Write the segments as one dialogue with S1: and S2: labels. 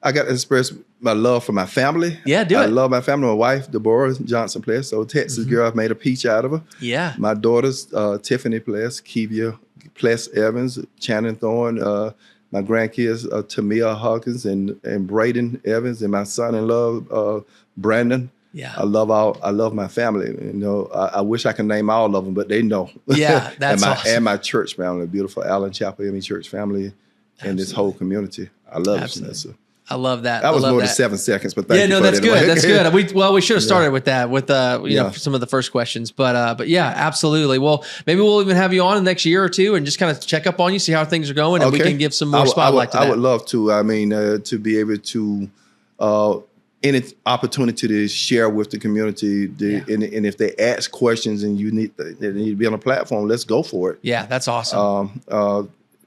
S1: I got to express my love for my family.
S2: Yeah, do it.
S1: I love my family. My wife, Deborah Johnson Pless. So Texas girl, I've made a peach out of her.
S2: Yeah.
S1: My daughters, Tiffany Pless, Kevia Pless Evans, Channing Thorne. My grandkids, Tamia Hawkins and Braden Evans, and my son-in-law, Brandon.
S2: Yeah.
S1: I love my family. You know, I wish I could name all of them, but they know.
S2: Yeah, that's awesome.
S1: And my church family, beautiful Allen Chapel ME Church family, and this whole community. I love it.
S2: I love that.
S1: That was more than 7 seconds, but thank you.
S2: Yeah, no,
S1: for
S2: that's
S1: that.
S2: good. That's good. We should have started with that, with you know, some of the first questions, but yeah, absolutely. Well, maybe we'll even have you on the next year or two and just kind of check up on you, see how things are going, and we can give some more spotlight to that.
S1: I would love to. I mean, to be able to, any opportunity to share with the community, and if they ask questions and they need to be on a platform, let's go for it.
S2: Yeah, that's awesome.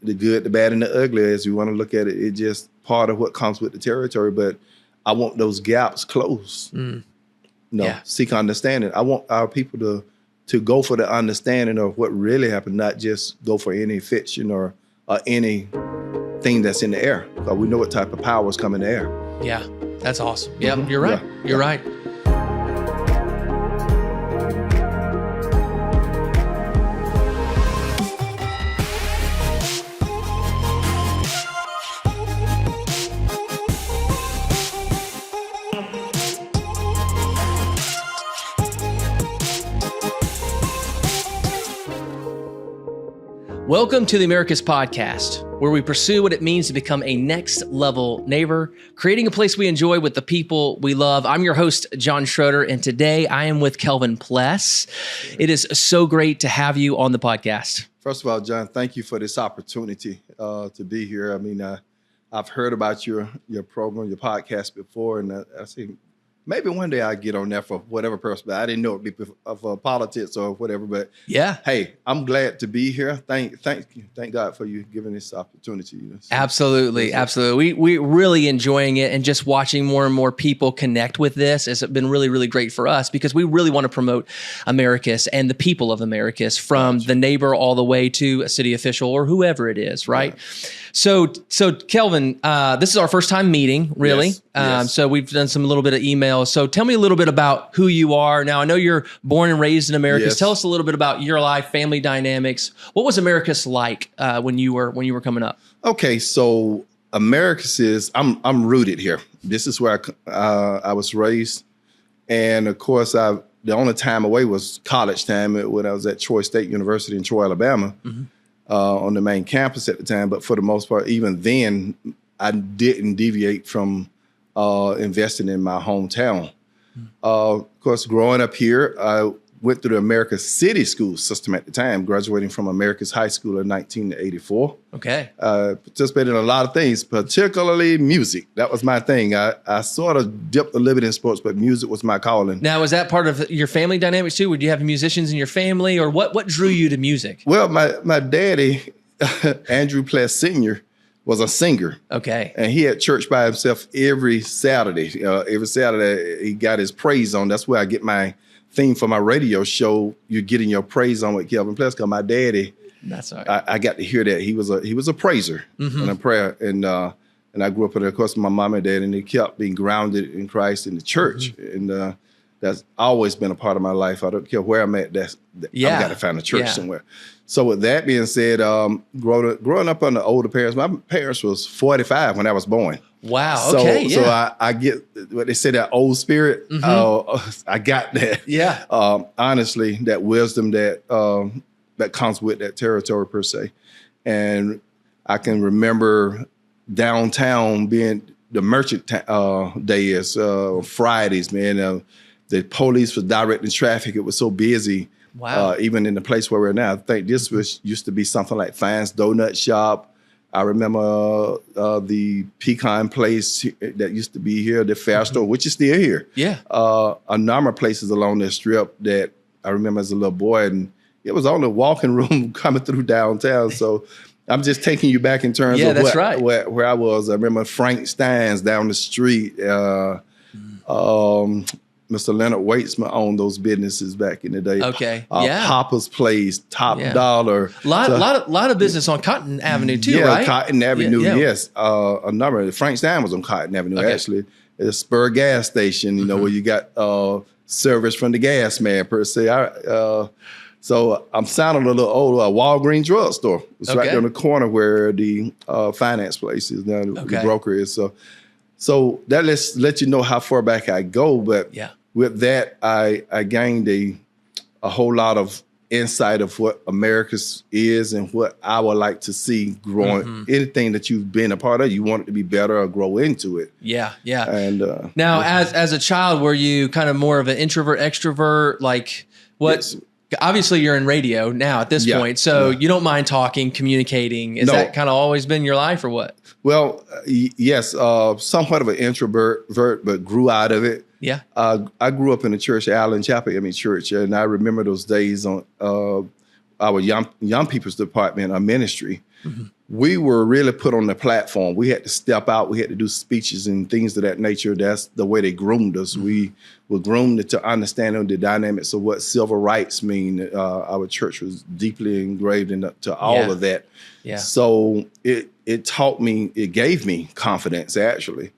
S1: The good, the bad, and the ugly, as you want to look at it, it's just part of what comes with the territory. But I want those gaps closed. Seek understanding. I want our people to go for the understanding of what really happened, not just go for any fiction or anything that's in the air. Because we know what type of powers come in the air.
S2: Yeah, that's awesome. Yeah, you're right. You're right. Welcome to the Americus Podcast, where we pursue what it means to become a next level neighbor, creating a place we enjoy with the people we love. I'm your host, John Schroeder, and today I am with Kelvin Pless. It is so great to have you on the podcast.
S1: First of all, John, thank you for this opportunity to be here. I mean, I've heard about your program, your podcast before, and I think maybe one day I'll get on there for whatever purpose, but I didn't know it'd be for politics or whatever. But
S2: yeah,
S1: hey, I'm glad to be here. Thank God for you giving this opportunity.
S2: Absolutely. We're really enjoying it, and just watching more and more people connect with this has been really, really great for us, because we really want to promote Americus and the people of Americus, from the neighbor all the way to a city official or whoever it is, right? Yeah. So Kelvin, this is our first time meeting, really. Yes. So we've done a little bit of email. So tell me a little bit about who you are. Now, I know you're born and raised in Americus. Yes. Tell us a little bit about your life, family dynamics. What was Americus like when you were coming up? Okay,
S1: so Americus is, I'm rooted here. This is where I was raised, and of course, the only time away was college time when I was at Troy State University in Troy, Alabama, on the main campus at the time. But for the most part, even then, I didn't deviate from investing in my hometown. Of course, growing up here, I went through the Americus City School system at the time, graduating from Americus High School in 1984.
S2: Okay.
S1: Participated in a lot of things, particularly music. That was my thing. I sort of dipped a little bit in sports, but music was my calling.
S2: Now, was that part of your family dynamics too? Would you have musicians in your family, or what drew you to music?
S1: Well, my daddy, Andrew Pless Sr., was a singer.
S2: Okay.
S1: And he had church by himself every Saturday. Every Saturday he got his praise on. That's where I get my theme for my radio show. You're getting your praise on with Kelvin Pless, because my daddy,
S2: that's right.
S1: I got to hear that he was a praiser and a prayer. And I grew up with, of course, my mom and dad, and they kept being grounded in Christ in the church. And that's always been a part of my life. I don't care where I'm at. I've got to find a church somewhere. So with that being said, growing up under older parents, my parents was 45 when I was born.
S2: Wow. Okay.
S1: So I get what they say, that old spirit. I got that.
S2: Yeah.
S1: Honestly, that wisdom that comes with that territory per se. And I can remember downtown being the merchant day is Fridays, man. The police was directing traffic. It was so busy.
S2: Wow.
S1: Even in the place where we're now, I think this used to be something like Fine's Donut Shop. I remember the pecan place that used to be here, the Fair Store, which is still here.
S2: Yeah.
S1: A number of places along this strip that I remember as a little boy, and it was on the walking room coming through downtown. So I'm just taking you back in terms of where I was. I remember Frank Stein's down the street. Mr. Leonard Waitsman owned those businesses back in the day.
S2: Okay.
S1: Papa's Place, Top Dollar.
S2: Lot of business on Cotton Avenue too, right?
S1: Cotton Avenue, yes. A number of Frank Stein was on Cotton Avenue, actually. It's a Spur gas station, you know, where you got service from the gas man per se. So I'm sounding a little old. Walgreens drugstore. It's right there on the corner where the finance place is now, the broker is. So that lets you know how far back I go. But with that, I gained a whole lot of insight of what Americus is and what I would like to see growing. Anything that you've been a part of, you want it to be better or grow into it.
S2: Yeah.
S1: And
S2: now, as a child, were you kind of more of an introvert, extrovert? Like what? Yes. Obviously, you're in radio now at this point, so you don't mind talking, communicating. Is that kind of always been your life, or what?
S1: Well, yes, somewhat of an introvert, but grew out of it.
S2: Yeah.
S1: I grew up in the church, Allen Chapel Church, and I remember those days on our young people's department, our ministry. We were really put on the platform. We had to step out. We had to do speeches and things of that nature. That's the way they groomed us. We were groomed to understand the dynamics of what civil rights mean. Our church was deeply engraved into all of that. Yeah. So it taught me, it gave me confidence, actually.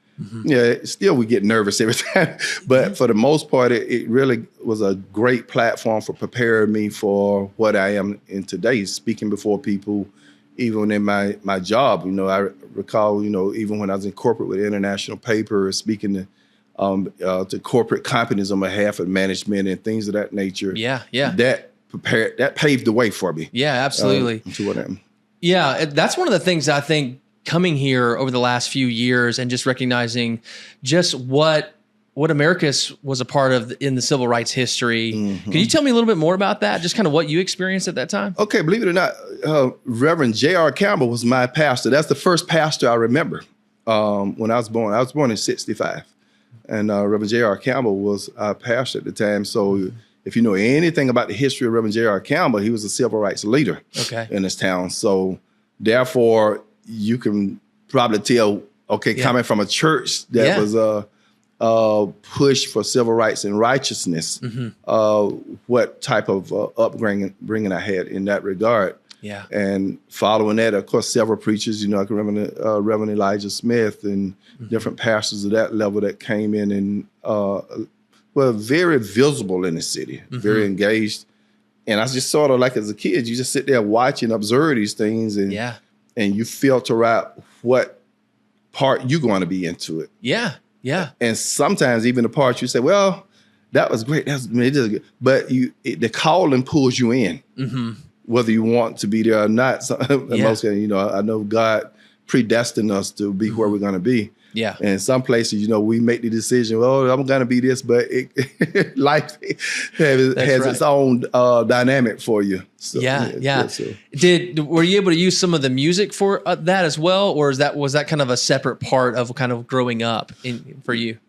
S1: Yeah, still we get nervous every time. But for the most part, it really was a great platform for preparing me for what I am in today, speaking before people. Even in my job, you know, I recall, you know, even when I was in corporate with international paper, speaking to corporate companies on behalf of management and things of that nature.
S2: Yeah.
S1: That paved the way for me.
S2: Yeah, absolutely.
S1: To what I am.
S2: Yeah, that's one of the things I think coming here over the last few years and just recognizing just what Americus was a part of in the civil rights history. Can you tell me a little bit more about that? Just kind of what you experienced at that time? Okay,
S1: believe it or not, Reverend J.R. Campbell was my pastor. That's the first pastor I remember when I was born. I was born in 1965. And Reverend J.R. Campbell was our pastor at the time. So if you know anything about the history of Reverend J.R. Campbell, he was a civil rights leader in this town. So therefore, you can probably tell, coming from a church that was push for civil rights and righteousness, what type of upbringing I had in that regard.
S2: Yeah.
S1: And following that, of course, several preachers, you know, like Reverend Elijah Smith and different pastors of that level that came in and were very visible in the city, very engaged. And I was just sort of like as a kid, you just sit there watch and observe these things and you filter out what part you're going to be into it.
S2: Yeah. Yeah.
S1: And sometimes even the parts you say, well, that was great. But the calling pulls you in, whether you want to be there or not. So, most, you know, I know God predestined us to be where we're going to be.
S2: Yeah.
S1: And in some places, you know, we make the decision, well, I'm going to be this, but life has its own dynamic for you. So,
S2: So. Were you able to use some of the music for that as well? Or was that kind of a separate part of kind of growing up for you?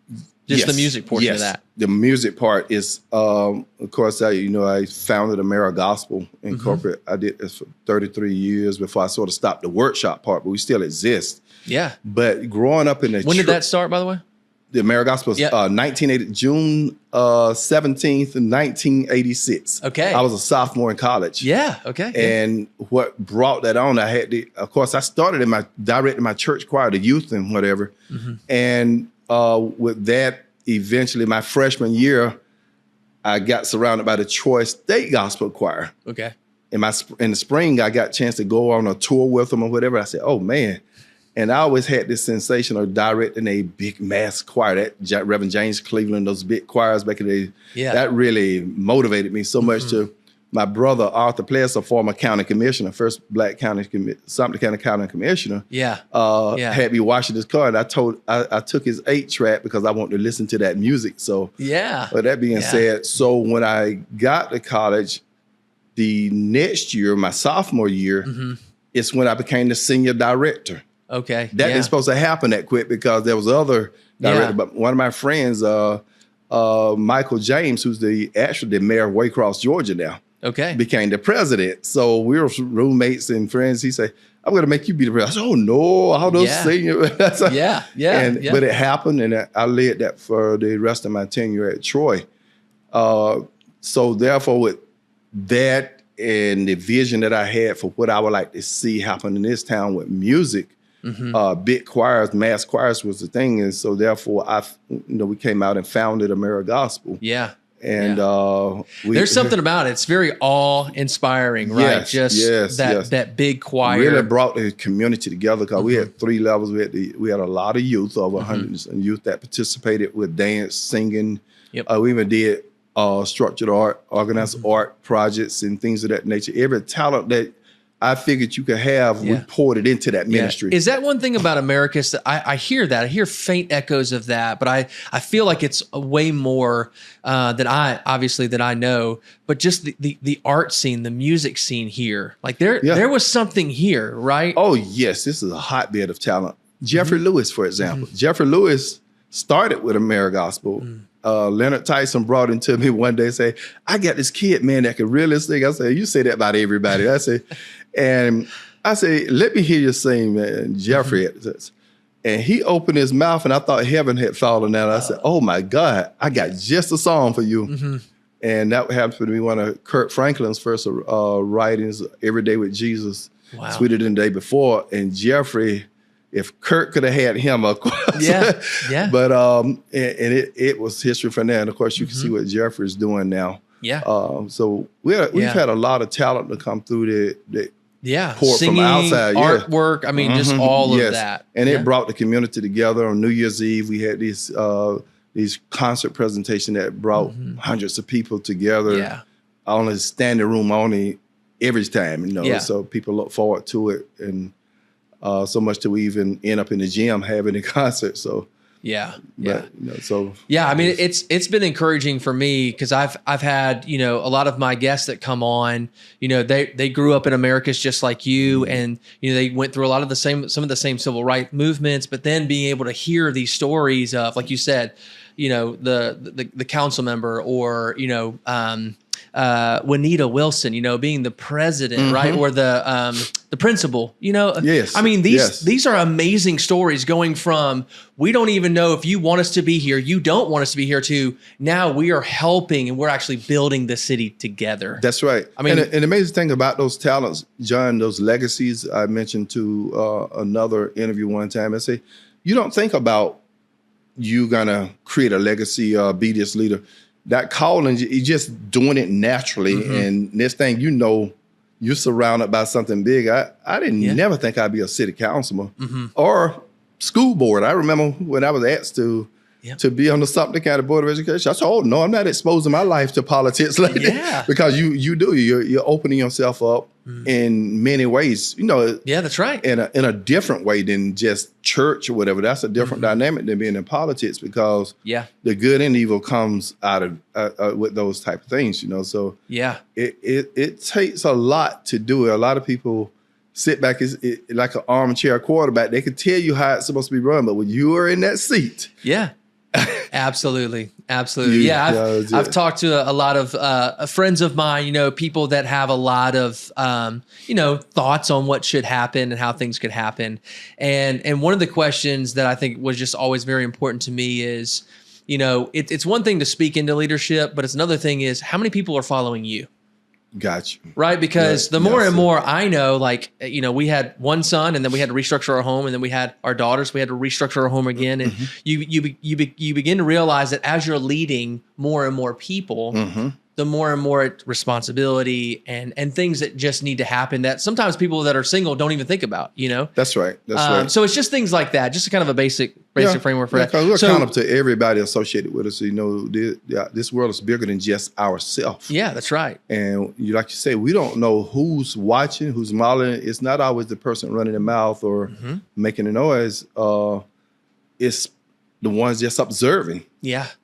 S2: Just the music portion of that.
S1: The music part is, of course, I founded Americus Gospel in corporate. I did this for 33 years before I sort of stopped the workshop part, but we still exist.
S2: Yeah.
S1: But growing up in the
S2: When did that start, by the way?
S1: The Americus Gospel was June 17th, 1986.
S2: Okay.
S1: I was a sophomore in college.
S2: Yeah. Okay.
S1: And what brought that on, I started in my church choir, the youth and whatever. And with that, eventually my freshman year, I got surrounded by the Troy State Gospel Choir.
S2: Okay.
S1: In the spring, I got a chance to go on a tour with them or whatever. I said, oh, man. And I always had this sensation of directing a big mass choir. That Reverend James Cleveland, those big choirs back in the day, that really motivated me so much to my brother, Arthur Pless, a former county commissioner, first black Sumter County commissioner, had me washing his car. And I took his 8-track because I wanted to listen to that music. So, with that being said, so when I got to college, the next year, my sophomore year, it's when I became the senior director.
S2: Okay.
S1: That didn't supposed to happen that quick because there was other director. But one of my friends, Michael James, who's the mayor of Waycross, Georgia now, became the president. So we were roommates and friends. He said, I'm going to make you be the president. I said, oh no, all those seniors. But it happened, and I led that for the rest of my tenure at Troy. So therefore, with that and the vision that I had for what I would like to see happen in this town with music, big choirs, mass choirs was the thing, and so therefore we came out and founded Americus Gospel.
S2: Yeah.
S1: And
S2: there's something about it. It's very awe-inspiring, right? That big choir
S1: really brought the community together, because we had 3 levels. We had a lot of youth, over 100 youth that participated with dance, singing.
S2: Yep.
S1: We even did structured art, organized art projects, and things of that nature. Every talent that I figured you could have, we poured it into that ministry.
S2: Is that one thing about Americus that I hear that? I hear faint echoes of that, but I feel like it's way more than I know, but just the art scene, the music scene here. Like there was something here, right?
S1: Oh, yes. This is a hotbed of talent. Jeffrey Lewis, for example. Jeffrey Lewis started with Americus Gospel. Leonard Tyson brought him to me one day and said, I got this kid, man, that can really sing. I said, you say that about everybody. I said, let me hear you sing, man. Jeffrey, and he opened his mouth, and I thought heaven had fallen down. I said, oh my God, I got just a song for you. And that happened to be one of Kirk Franklin's first writings, Every Day with Jesus, Sweeter Than the Day Before. And Jeffrey, if Kirk could have had him, of course. But it was history from there. And of course, you can see what Jeffrey's doing now. So we've had a lot of talent to come through that poured
S2: singing,
S1: from outside.
S2: Artwork. I mean, just all of that.
S1: And it brought the community together. On New Year's Eve, we had these concert presentation that brought hundreds of people together on a standing room only every time. So people look forward to it, and so much that we even end up in the gym having a concert. So
S2: I mean, it's been encouraging for me, because I've had a lot of my guests that come on, they grew up in Americus just like you, and they went through a lot of some of the same civil rights movements, but then being able to hear these stories of, like you said, the council member, or Juanita Wilson, being the president, right? Or the principal, I mean, these are amazing stories, going from, we don't even know if you want us to be here, you don't want us to be here, to now we are helping and we're actually building the city together.
S1: That's right. I mean, and the amazing thing about those talents, John, those legacies, I mentioned to another interview one time, I say, you don't think about you gonna create a legacy or be this leader. That calling, you're just doing it naturally. And this thing, you're surrounded by something big. I didn't never think I'd be a city councilman or school board. I remember when I was asked to be on the Sumter County Board of Education, I said, oh, no, I'm not exposing my life to politics like that. Because you're opening yourself up in many ways,
S2: that's right.
S1: In a different way than just church or whatever. That's a different dynamic than being in politics, because the good and evil comes out of with those type of things, So it takes a lot to do it. A lot of people sit back like an armchair quarterback. They can tell you how it's supposed to be run, but when you are in that seat,
S2: Absolutely. I've talked to a lot of friends of mine, people that have a lot of, thoughts on what should happen and how things could happen. And one of the questions that I think was just always very important to me is, it's one thing to speak into leadership, but it's another thing is, how many people are following you?
S1: Got you.
S2: Right? Because the more and more I know, we had one son, and then we had to restructure our home, and then we had our daughters, we had to restructure our home again. And you begin to realize that as you're leading more and more people, the more and more responsibility and things that just need to happen that sometimes people that are single don't even think about,
S1: That's right. That's right.
S2: So it's just things like that, just kind of a basic framework for that.
S1: We're accountable to everybody associated with us. This world is bigger than just ourselves.
S2: Yeah, that's right.
S1: And like you say, we don't know who's watching, who's modeling. It's not always the person running their mouth or making a noise. It's the ones just observing.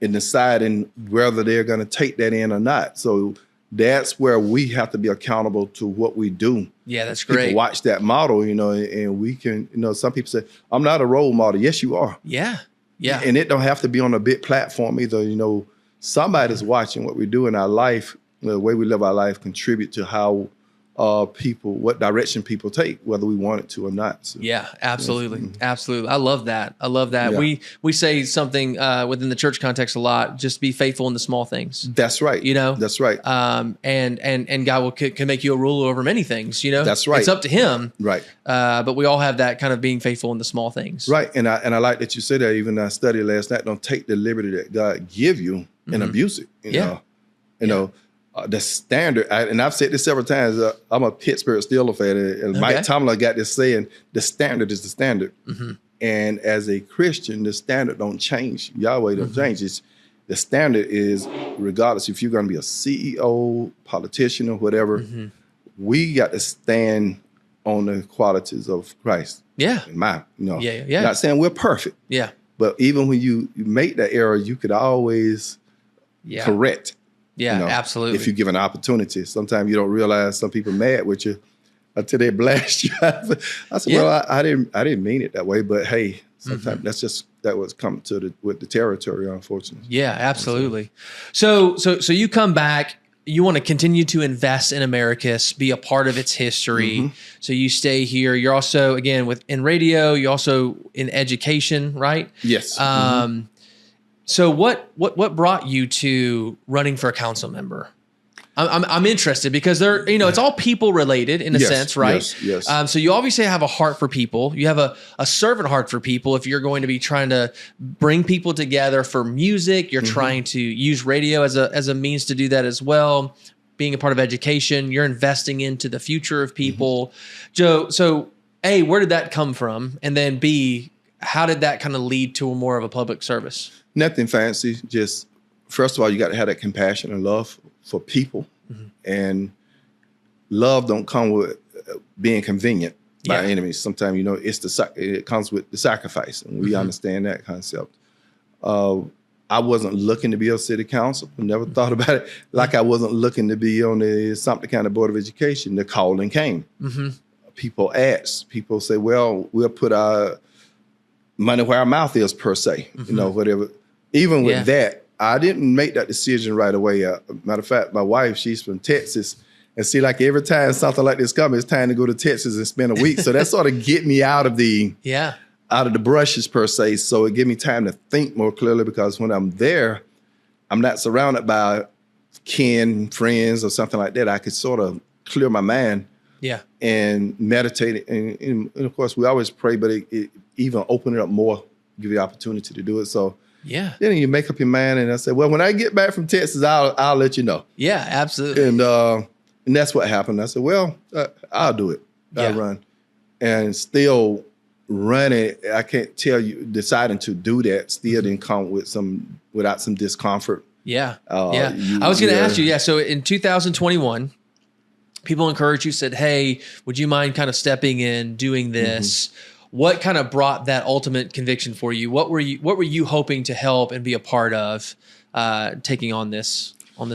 S1: And deciding whether they're going to take that in or not. So that's where we have to be accountable to what we do.
S2: Yeah, that's great.
S1: People watch that model, and we can, some people say, I'm not a role model. Yes, you are.
S2: Yeah.
S1: And it don't have to be on a big platform either. Somebody's watching what we do in our life, the way we live our life, contribute to how people, what direction people take, whether we want it to or not. So,
S2: yeah, absolutely. Absolutely. I love that. Yeah. We say something within the church context a lot, just be faithful in the small things.
S1: That's right. That's right.
S2: And God can make you a ruler over many things,
S1: That's right.
S2: It's up to him.
S1: Right.
S2: But we all have that kind of being faithful in the small things.
S1: Right. And I like that you said that. Even I studied last night, don't take the liberty that God give you and abuse it. You know, the standard, and I've said this several times, I'm a Pittsburgh Steelers fan, and Mike Tomlin got this saying, the standard is the standard. And as a Christian, the standard don't change. Yahweh don't change. The standard is, regardless if you're going to be a CEO, politician, or whatever, we got to stand on the qualities of Christ.
S2: Yeah.
S1: Not saying we're perfect.
S2: Yeah.
S1: But even when you make that error, you could always correct.
S2: Yeah, absolutely.
S1: If you give an opportunity, sometimes you don't realize some people mad with you until they blast you. I said, well, I didn't mean it that way, but hey, sometimes that's just that was come to with the territory, unfortunately.
S2: Yeah, absolutely. So you come back. You want to continue to invest in Americus, be a part of its history. So you stay here. You're also, again, in radio. You're also in education, right?
S1: Yes.
S2: So what brought you to running for a council member? I'm interested because they're, it's all people related in a sense, right?
S1: Yes.
S2: So you obviously have a heart for people. You have a servant heart for people. If you're going to be trying to bring people together for music, you're trying to use radio as a means to do that as well. Being a part of education, you're investing into the future of people. So A, where did that come from? And then B, how did that kind of lead to more of a public service?
S1: Nothing fancy. Just, first of all, you got to have that compassion and love for people. And love don't come with being convenient by enemies. Sometimes, it comes with the sacrifice. And we understand that concept. I wasn't looking to be on city council. I never thought about it. Like I wasn't looking to be on the something kind of board of education. The calling came. People asked. People say, well, we'll put our money where our mouth is, per se. Whatever. Even with that, I didn't make that decision right away. Matter of fact, my wife, she's from Texas. And see, like every time something like this comes, it's time to go to Texas and spend a week. So that sort of get me out of the brushes, per se. So it gave me time to think more clearly, because when I'm there, I'm not surrounded by kin, friends, or something like that. I could sort of clear my mind and meditate. And of course, we always pray, but it even open it up more, give you the opportunity to do it. So then you make up your mind, and I said, well, when I get back from Texas, I'll let you know. Yeah,
S2: absolutely.
S1: And that's what happened. I said, well, I'll do it. I'll run. And still running, I can't tell you, deciding to do that still didn't come without some discomfort.
S2: I was going to ask you, so in 2021, people encouraged you, said, hey, would you mind kind of stepping in, doing this? What kind of brought that ultimate conviction for you? What were you hoping to help and be a part of taking on this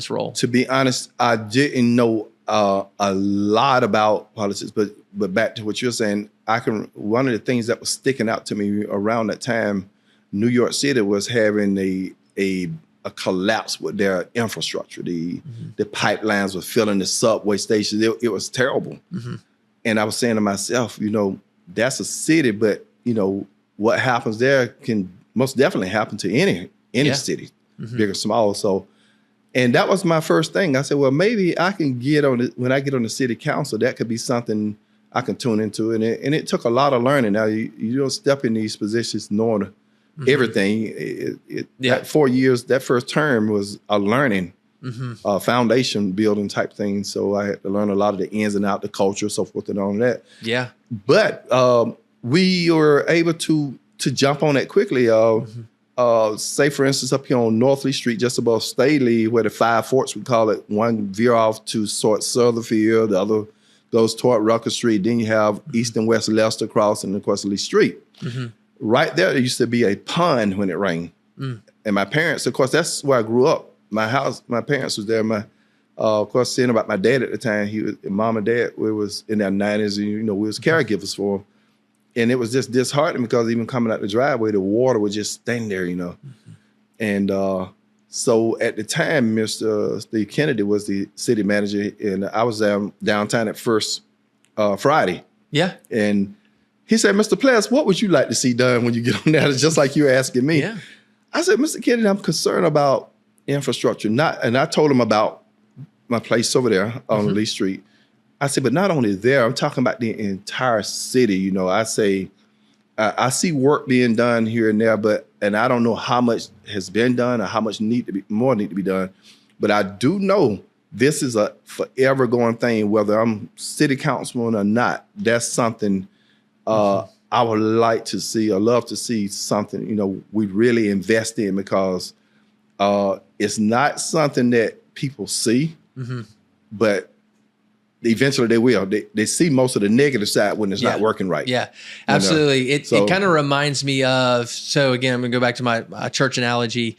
S2: role?
S1: To be honest, I didn't know a lot about politics, but back to what you're saying, one of the things that was sticking out to me around that time, New York City was having a collapse with their infrastructure. The pipelines were filling the subway stations. It was terrible. And I was saying to myself, that's a city, but what happens there can most definitely happen to any city, big or small. So, and that was my first thing. I said, well, maybe I can when I get on the city council, that could be something I can tune into. And it took a lot of learning. Now you don't step in these positions knowing everything. That 4 years, that first term was a learning foundation building type thing. So I had to learn a lot of the ins and outs, the culture, so forth and all that. But we were able to jump on that quickly. Say, for instance, up here on Northley Street, just above Staley, where the Five Forks, we call it, one veer off to sort Sutherfield, the other goes toward Rucker Street. Then you have East and West Leicester crossing, and of course, Lee Street. Right there used to be a pond when it rained. And my parents, of course, that's where I grew up. My parents was there. Of course, saying about my dad at the time, mom and dad, we was in their 90s, and we was caregivers for him. And it was just disheartening because even coming out the driveway, the water was just staying there, And So at the time, Mr. Steve Kennedy was the city manager, and I was downtown at first Friday.
S2: Yeah.
S1: And he said, Mr. Pless, what would you like to see done when you get on there? Just like you're asking me.
S2: Yeah.
S1: I said, Mr. Kennedy, I'm concerned about infrastructure. And I told him about my place over there on Lee Street. I said, but not only there, I'm talking about the entire city. You know, I say, I see work being done here and there, and I don't know how much has been done or how much more need to be done. But I do know this is a forever going thing, whether I'm city councilman or not. That's something I would like to see or love to see something, you know, we really invest in, because it's not something that people see, but eventually they will. They see most of the negative side when it's not working right.
S2: Yeah, absolutely. It kind of reminds me of, so again, I'm going to go back to my church analogy.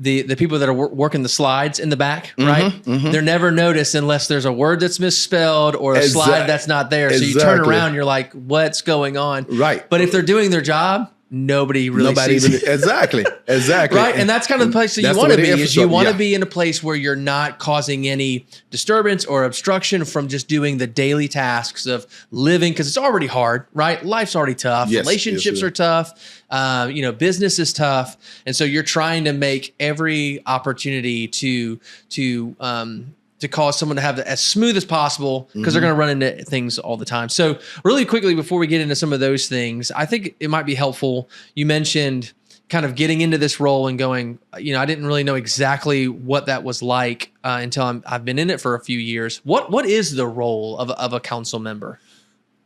S2: The people that are working the slides in the back, right? They're never noticed unless there's a word that's misspelled or a slide that's not there. So you turn around, you're like, what's going on?
S1: Right.
S2: But if they're doing their job, nobody sees it.
S1: Exactly.
S2: Right. And that's kind of the place that you want to be, is you want to be in a place where you're not causing any disturbance or obstruction from just doing the daily tasks of living, because it's already hard, right? Life's already tough.
S1: Yes,
S2: Relationships are tough. You know, business is tough. And so you're trying to make every opportunity to cause someone to have it as smooth as possible, because they're going to run into things all the time. So really quickly, before we get into some of those things, I think it might be helpful. You mentioned kind of getting into this role and going, you know, I didn't really know exactly what that was like until I've been in it for a few years. What is the role of a council member?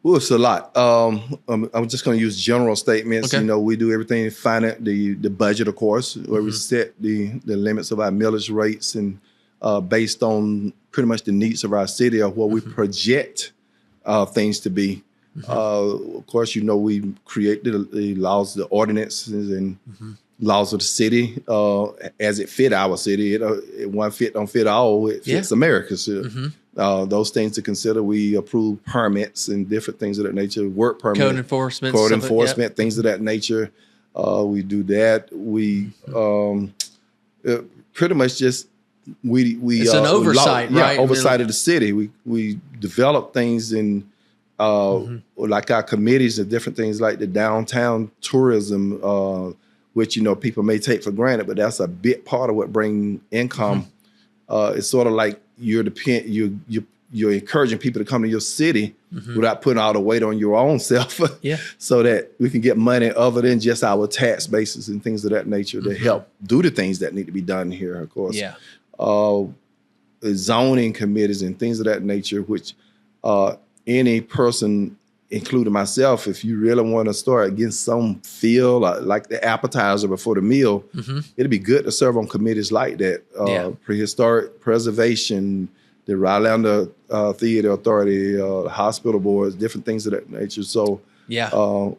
S1: Well, it's a lot. I'm just going to use general statements.
S2: Okay.
S1: You know, we do everything, finance, the budget, of course, where we set the limits of our millage rates, and based on pretty much the needs of our city or what we project things to be. Of course, you know, we create the laws, the ordinances, and laws of the city as it fit our city. One fit don't fit all. It fits Americus. Those things to consider. We approve permits and different things of that nature. Work permits, code enforcement, things of that nature. We do that. We pretty much just. It's
S2: an oversight, right?
S1: Oversight of the city. We develop things in like our committees and different things like the downtown tourism, which, you know, people may take for granted, but that's a big part of what brings income. It's sort of like you're encouraging people to come to your city without putting all the weight on your own self, so that we can get money other than just our tax bases and things of that nature to help do the things that need to be done here, of course. Zoning committees and things of that nature, which any person, including myself, if you really want to start getting some feel like the appetizer before the meal, it'd be good to serve on committees like that. Prehistoric preservation, the Rylander Theater Authority, hospital boards, different things of that nature. So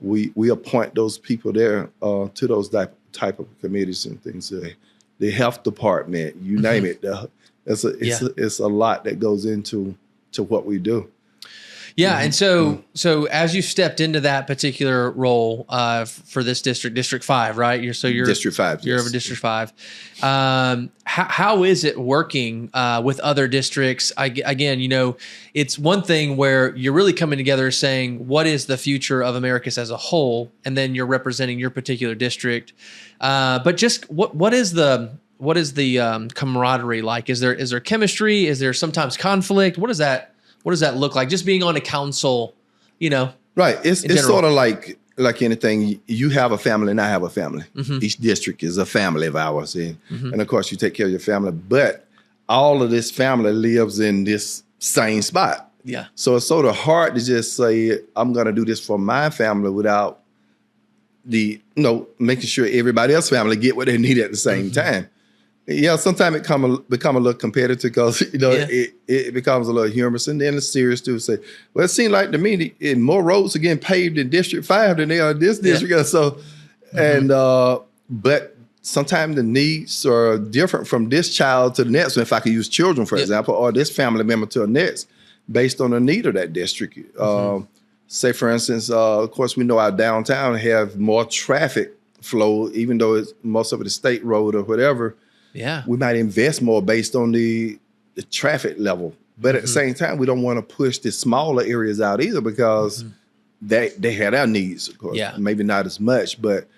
S1: we appoint those people there to those type of committees and things. The health department, you name it. It's a lot that goes into what we do.
S2: Yeah, and so as you stepped into that particular role for this district, District 5, right? You're District 5. You're over District 5. How is it working with other districts? Again, you know, it's one thing where you're really coming together saying, what is the future of Americus as a whole? And then you're representing your particular district. But just what is the camaraderie like? Is there chemistry? Is there sometimes conflict? What does that look like? Just being on a council, you know? Right.
S1: It's sort of like anything. You have a family and I have a family. Each district is a family of ours. And of course you take care of your family, but all of this family lives in this same spot.
S2: Yeah.
S1: So it's sort of hard to just say, I'm going to do this for my family without making sure everybody else's family get what they need at the same time. Yeah, sometimes it become a little competitive because, you know, it becomes a little humorous, and then it's serious too. Say, well, it seems like to me more roads are getting paved in District 5 than they are in this district. So, but sometimes the needs are different from this child to the next one. If I could use children, for example, or this family member to the next, based on the need of that district. Say, for instance, of course, we know our downtown have more traffic flow, even though most of it is state road or whatever.
S2: Yeah.
S1: We might invest more based on the traffic level. But at the same time, we don't want to push the smaller areas out either, because they have their needs, of course.
S2: Yeah.
S1: Maybe not as much, but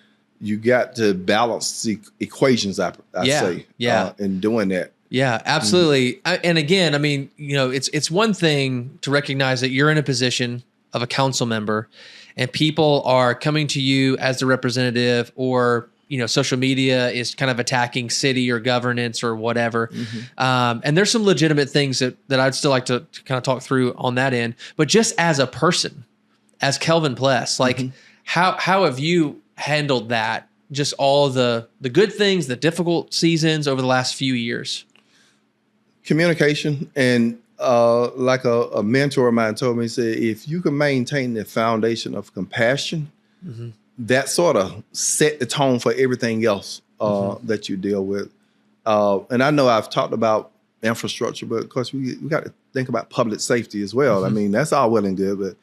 S1: you got to balance the equations, I say, in doing that.
S2: Yeah, absolutely. And again, I mean, it's one thing to recognize that you're in a position of a council member and people are coming to you as the representative, or social media is kind of attacking city or governance or whatever. And there's some legitimate things that I'd still like to kind of talk through on that end. But just as a person, as Kelvin Pless, like how have you handled that? Just all the good things, the difficult seasons over the last few years?
S1: Communication. And like a mentor of mine told me, he said, if you can maintain the foundation of compassion, that sort of set the tone for everything else that you deal with. And I know I've talked about infrastructure, but of course we got to think about public safety as well. I mean, that's all well and good, but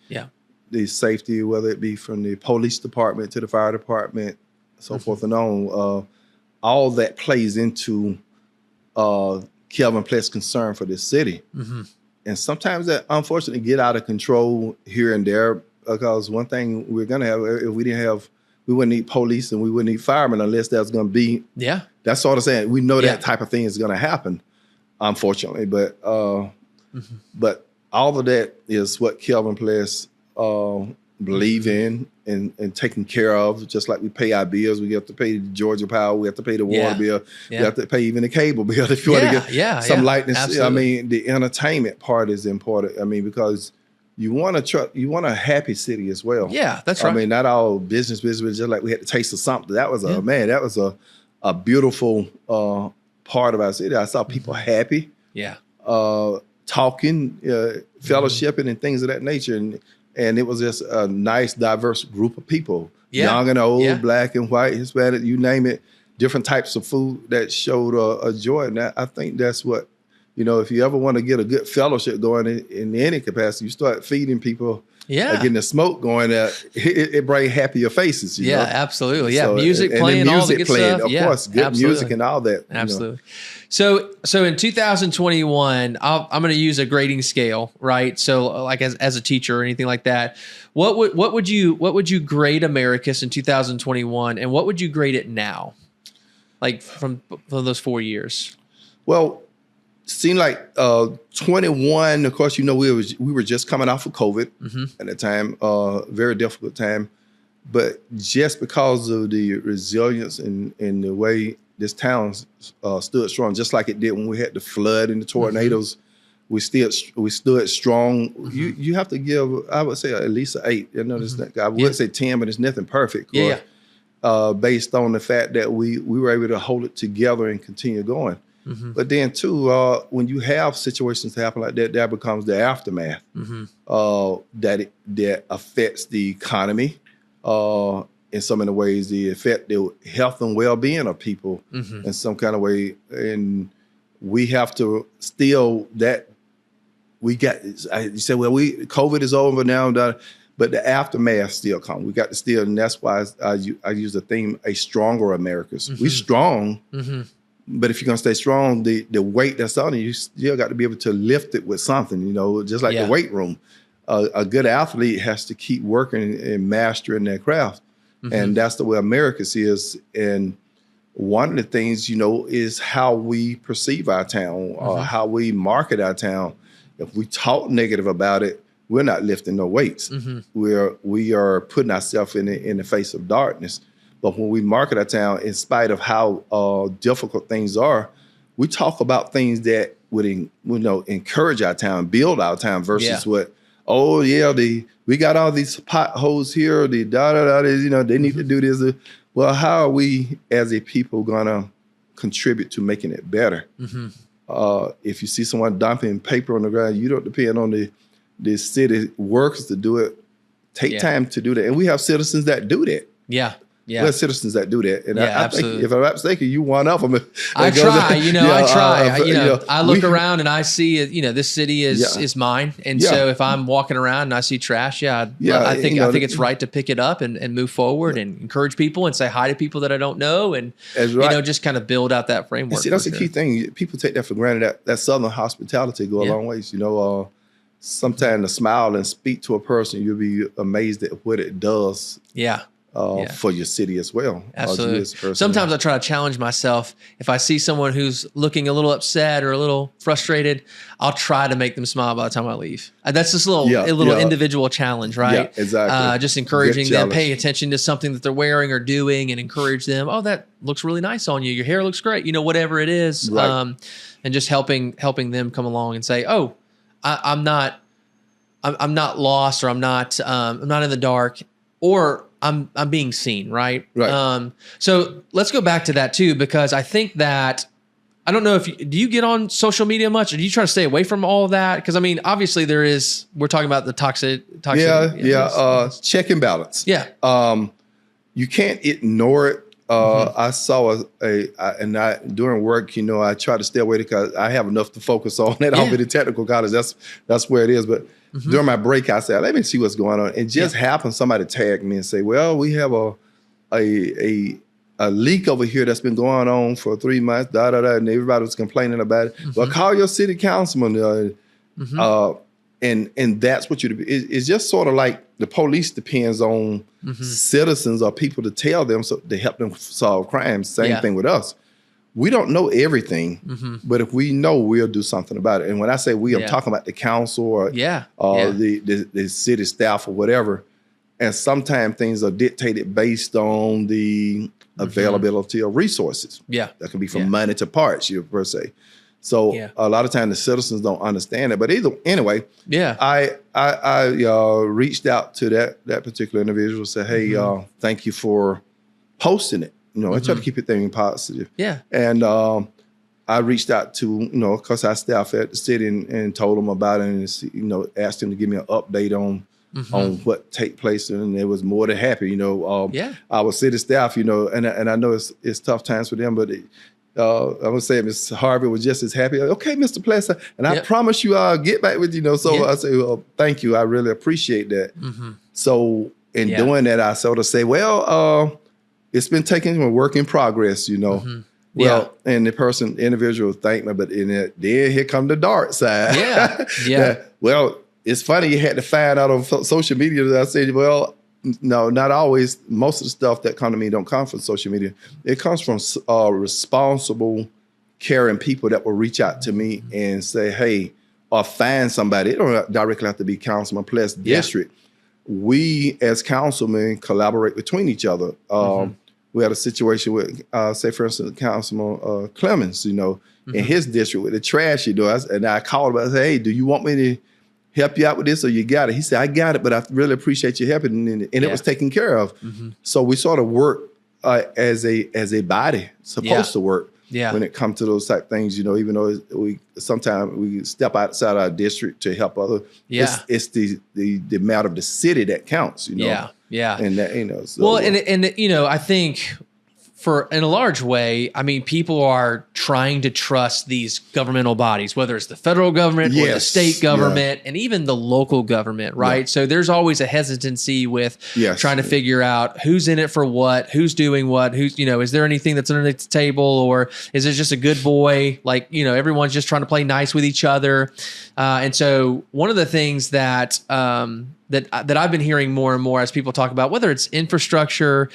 S1: the safety, whether it be from the police department to the fire department, so forth and on, all that plays into Kelvin Pless' concern for this city. And sometimes that unfortunately get out of control here and there, because one thing we're going to have, if we didn't have, we wouldn't need police and we wouldn't need firemen unless there's going to be, that's sort of saying, we know that type of thing is going to happen, unfortunately. But but all of that is what Kelvin Pless believe in and taking care of. Just like we pay our bills, we have to pay the Georgia Power, we have to pay the water bill, we have to pay even the cable bill if you want to get some lightness. Absolutely. I mean, the entertainment part is important. I mean, because you want a happy city as well. Yeah, that's right. I mean, not all business, just like we had to taste of something. That was a beautiful part of our city. I saw people happy, talking, fellowshipping, and things of that nature. And it was just a nice, diverse group of people, young and old, black and white, Hispanic, you name it, different types of food that showed a joy. And I think that's what, if you ever want to get a good fellowship going in any capacity, you start feeding people, getting the smoke going, it brings happier faces. You know?
S2: Absolutely. Yeah, so, music playing, all the good stuff.
S1: Of course, good music and all that.
S2: Absolutely. So in 2021, I'm going to use a grading scale, right? So like as a teacher or anything like that, what would you grade Americus in 2021, and what would you grade it now, like from those 4 years? Well,
S1: seemed like 21. Of course, we were just coming off of COVID at the time, very difficult time. But just because of the resilience and the way this town stood strong, just like it did when we had the flood and the tornadoes, we stood strong. You have to give, I would say, at least an 8. I would say 10, but it's nothing perfect. Based on the fact that we were able to hold it together and continue going. But then too, when you have situations happen like that, that becomes the aftermath that affects the economy. In so many ways, the affect the health and well-being of people in some kind of way. And we have to still you said, well, COVID is over now, but the aftermath still comes. We got to still, and that's why I use the theme, a stronger Americas. We strong, but if you're going to stay strong, the weight that's on you still got to be able to lift it with something, just like the weight room. A good athlete has to keep working and mastering their craft. And that's the way Americus is. And one of the things, is how we perceive our town, how we market our town. If we talk negative about it, we're not lifting no weights. We are putting ourselves in the face of darkness. But when we market our town, in spite of how difficult things are, we talk about things that would encourage our town, build our town versus we got all these potholes here, they need to do this. Well, how are we as a people gonna contribute to making it better? If you see someone dumping paper on the ground, you don't depend on the city workers to do it. Take time to do that. And we have citizens that do that.
S2: Yeah.
S1: We're citizens that do that. And
S2: Yeah,
S1: I
S2: absolutely.
S1: think if I'm not mistaken, you one of them.
S2: I try, I try. I look
S1: we,
S2: around and I see, this city is mine. And so if I'm walking around and I see trash, I think it's right to pick it up and move forward and encourage people and say hi to people that I don't know. And, just kind of build out that framework.
S1: See, that's a key thing. People take that for granted, that Southern hospitality go a long ways. Sometimes to smile and speak to a person, you'll be amazed at what it does. For your city as well.
S2: Absolutely. Sometimes I try to challenge myself. If I see someone who's looking a little upset or a little frustrated, I'll try to make them smile by the time I leave. That's just a little individual challenge, right?
S1: Yeah, exactly.
S2: Just encouraging them, pay attention to something that they're wearing or doing, and encourage them. Oh, that looks really nice on you. Your hair looks great. Whatever it is, and just helping them come along and say, oh, I'm not lost, or I'm not in the dark, or I'm being seen, right?
S1: Right.
S2: So let's go back to that too, because I think that, I don't know do you get on social media much, or do you try to stay away from all of that? Because
S1: obviously
S2: we're talking about the toxic.
S1: Check and balance.
S2: Yeah.
S1: You can't ignore it. I saw during work, I try to stay away because I have enough to focus on. That I'll be the technical college. That's where it is. But during my break, I said, let me see what's going on. It just happened. Somebody tagged me and say, well, we have a leak over here that's been going on for 3 months, and everybody was complaining about it. Well, call your city councilman. And that's what it's just sort of like the police depends on citizens or people to tell them, so to help them solve crimes. Same thing with us. We don't know everything, but if we know, we'll do something about it. And when I say we, I'm talking about the council or the city staff or whatever. And sometimes things are dictated based on the availability of resources. Yeah, that can be from money to parts, per se. So a lot of times the citizens don't understand it. But anyway, I reached out to that particular individual and said, hey, thank you for posting it. I try to keep it thing positive. Yeah. And I reached out to, because I staff at the city and told them about it and, asked them to give me an update on what take place. And they was more than happy, our city staff, and I know it's tough times for them, but I would say Ms. Harvey was just as happy. Okay, Mr. Pless, and I promise you I'll get back with you. So I say, well, thank you. I really appreciate that. So in doing that, I sort of say, well, it's been taking a work in progress, Well, and the individual thanked me, but then here come the dark side. Well, it's funny you had to find out on social media that I said, well, no, not always. Most of the stuff that come to me don't come from social media. It comes from responsible, caring people that will reach out to me and say, hey, or find somebody. It don't directly have to be Councilman Pless district. We, as councilmen, collaborate between each other. We had a situation with, say, for instance, Councilman Clemens, in his district with the trash, and I called him and I said, hey, do you want me to help you out with this or you got it? He said, I got it, but I really appreciate you helping. And it was taken care of. So we sort of work as a body supposed to work when it comes to those type things, even though sometimes we step outside our district to help other. It's the amount of the city that counts, And that, so,
S2: well, and I think in a large way, I mean, people are trying to trust these governmental bodies, whether it's the federal government or the state government and even the local government, right? So there's always a hesitancy with trying to figure out who's in it for what, who's doing what, is there anything that's underneath the table, or is it just a good boy? Like, everyone's just trying to play nice with each other. And so one of the things that I've been hearing more and more as people talk about, whether it's infrastructure,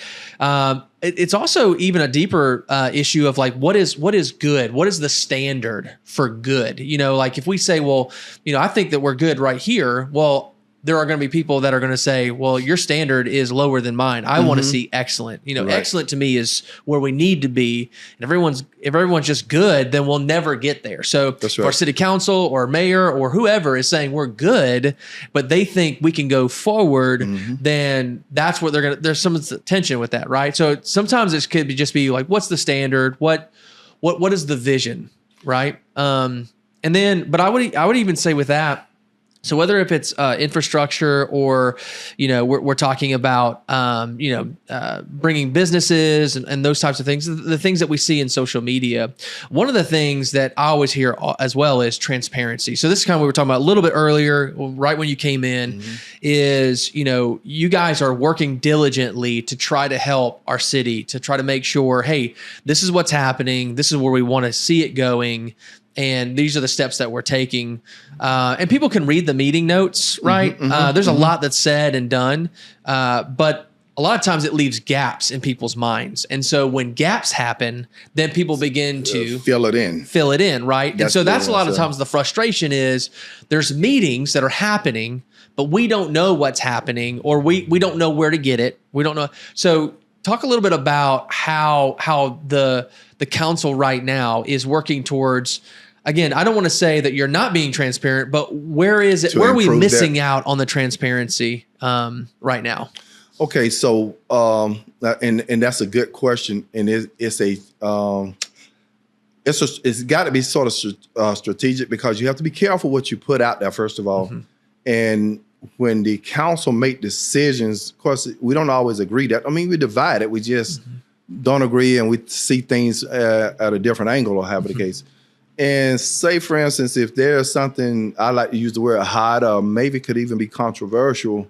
S2: it's also even a deeper issue of like, what is good? What is the standard for good? Like if we say, well, I think that we're good right here. Well, there are going to be people that are going to say, well, your standard is lower than mine. I want to see excellent. Excellent to me is where we need to be. And if everyone's just good, then we'll never get there. So if our city council or mayor or whoever is saying we're good, but they think we can go forward, then that's what there's some tension with that, right? So sometimes it could just be like, what's the standard? What is the vision, right? But I would even say with that, So whether if it's infrastructure or, we're talking about, bringing businesses and those types of things, the things that we see in social media, one of the things that I always hear as well is transparency. So this is kind of what we were talking about a little bit earlier, right when you came in, is, you guys are working diligently to try to help our city, to try to make sure, hey, this is what's happening. This is where we want to see it going. And these are the steps that we're taking. And people can read the meeting notes, right? There's a lot that's said and done, but a lot of times it leaves gaps in people's minds. And so when gaps happen, then people begin to
S1: fill it in,
S2: right? And so that's a lot of times the frustration is there's meetings that are happening, but we don't know what's happening, or we don't know where to get it. We don't know. So talk a little bit about how the council right now is working towards. Again, I don't want to say that you're not being transparent, but where is it? Where are we missing out on the transparency right now?
S1: Okay, so and that's a good question, and it's got to be sort of strategic, because you have to be careful what you put out there first of all, and when the council make decisions, of course we don't always agree. That I mean, we divide it. We just don't agree, and we see things at a different angle, or however the case. And say, for instance, if there's something, I like to use the word hot, or maybe could even be controversial,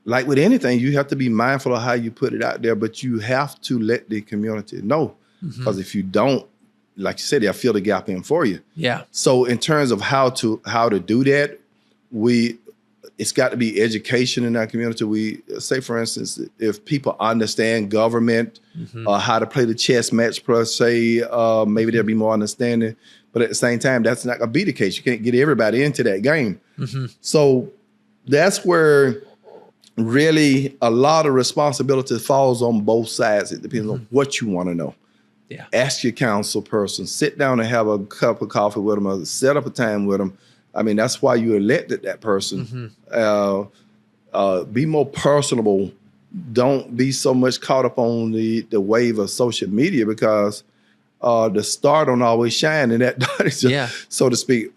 S1: like with anything, you have to be mindful of how you put it out there, but you have to let the community know. Because if you don't, like you said, they'll fill the gap in for you.
S2: Yeah.
S1: So in terms of how to do that, it's got to be education in our community. We say, for instance, if people understand government, how to play the chess match per se, maybe there'll be more understanding. But at the same time, that's not going to be the case. You can't get everybody into that game. So that's where really a lot of responsibility falls on both sides. It depends on what you want to know.
S2: Yeah. Ask
S1: your council person, sit down and have a cup of coffee with them, or set up a time with them. I mean, that's why you elected that person. Be more personable. Don't be so much caught up on the wave of social media, because the star don't always shine in that dark, so to speak.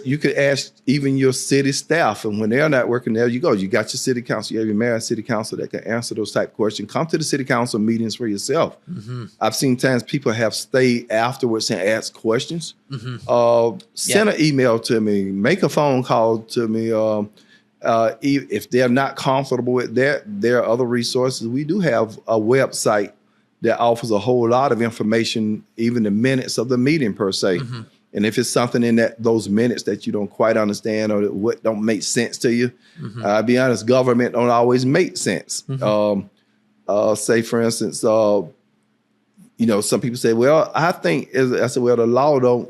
S1: You could ask even your city staff, and when they're not working, there you go. You got your city council, you have your mayor and city council that can answer those type of questions. Come to the city council meetings for yourself. I've seen times people have stayed afterwards and asked questions. Send an email to me, make a phone call to me. If they're not comfortable with that, there are other resources. We do have a website that offers a whole lot of information, even the minutes of the meeting per se. And if it's something in those minutes that you don't quite understand, or what don't make sense to you, I'll be honest, government don't always make sense. Say, for instance, some people say, well, I said, well, the law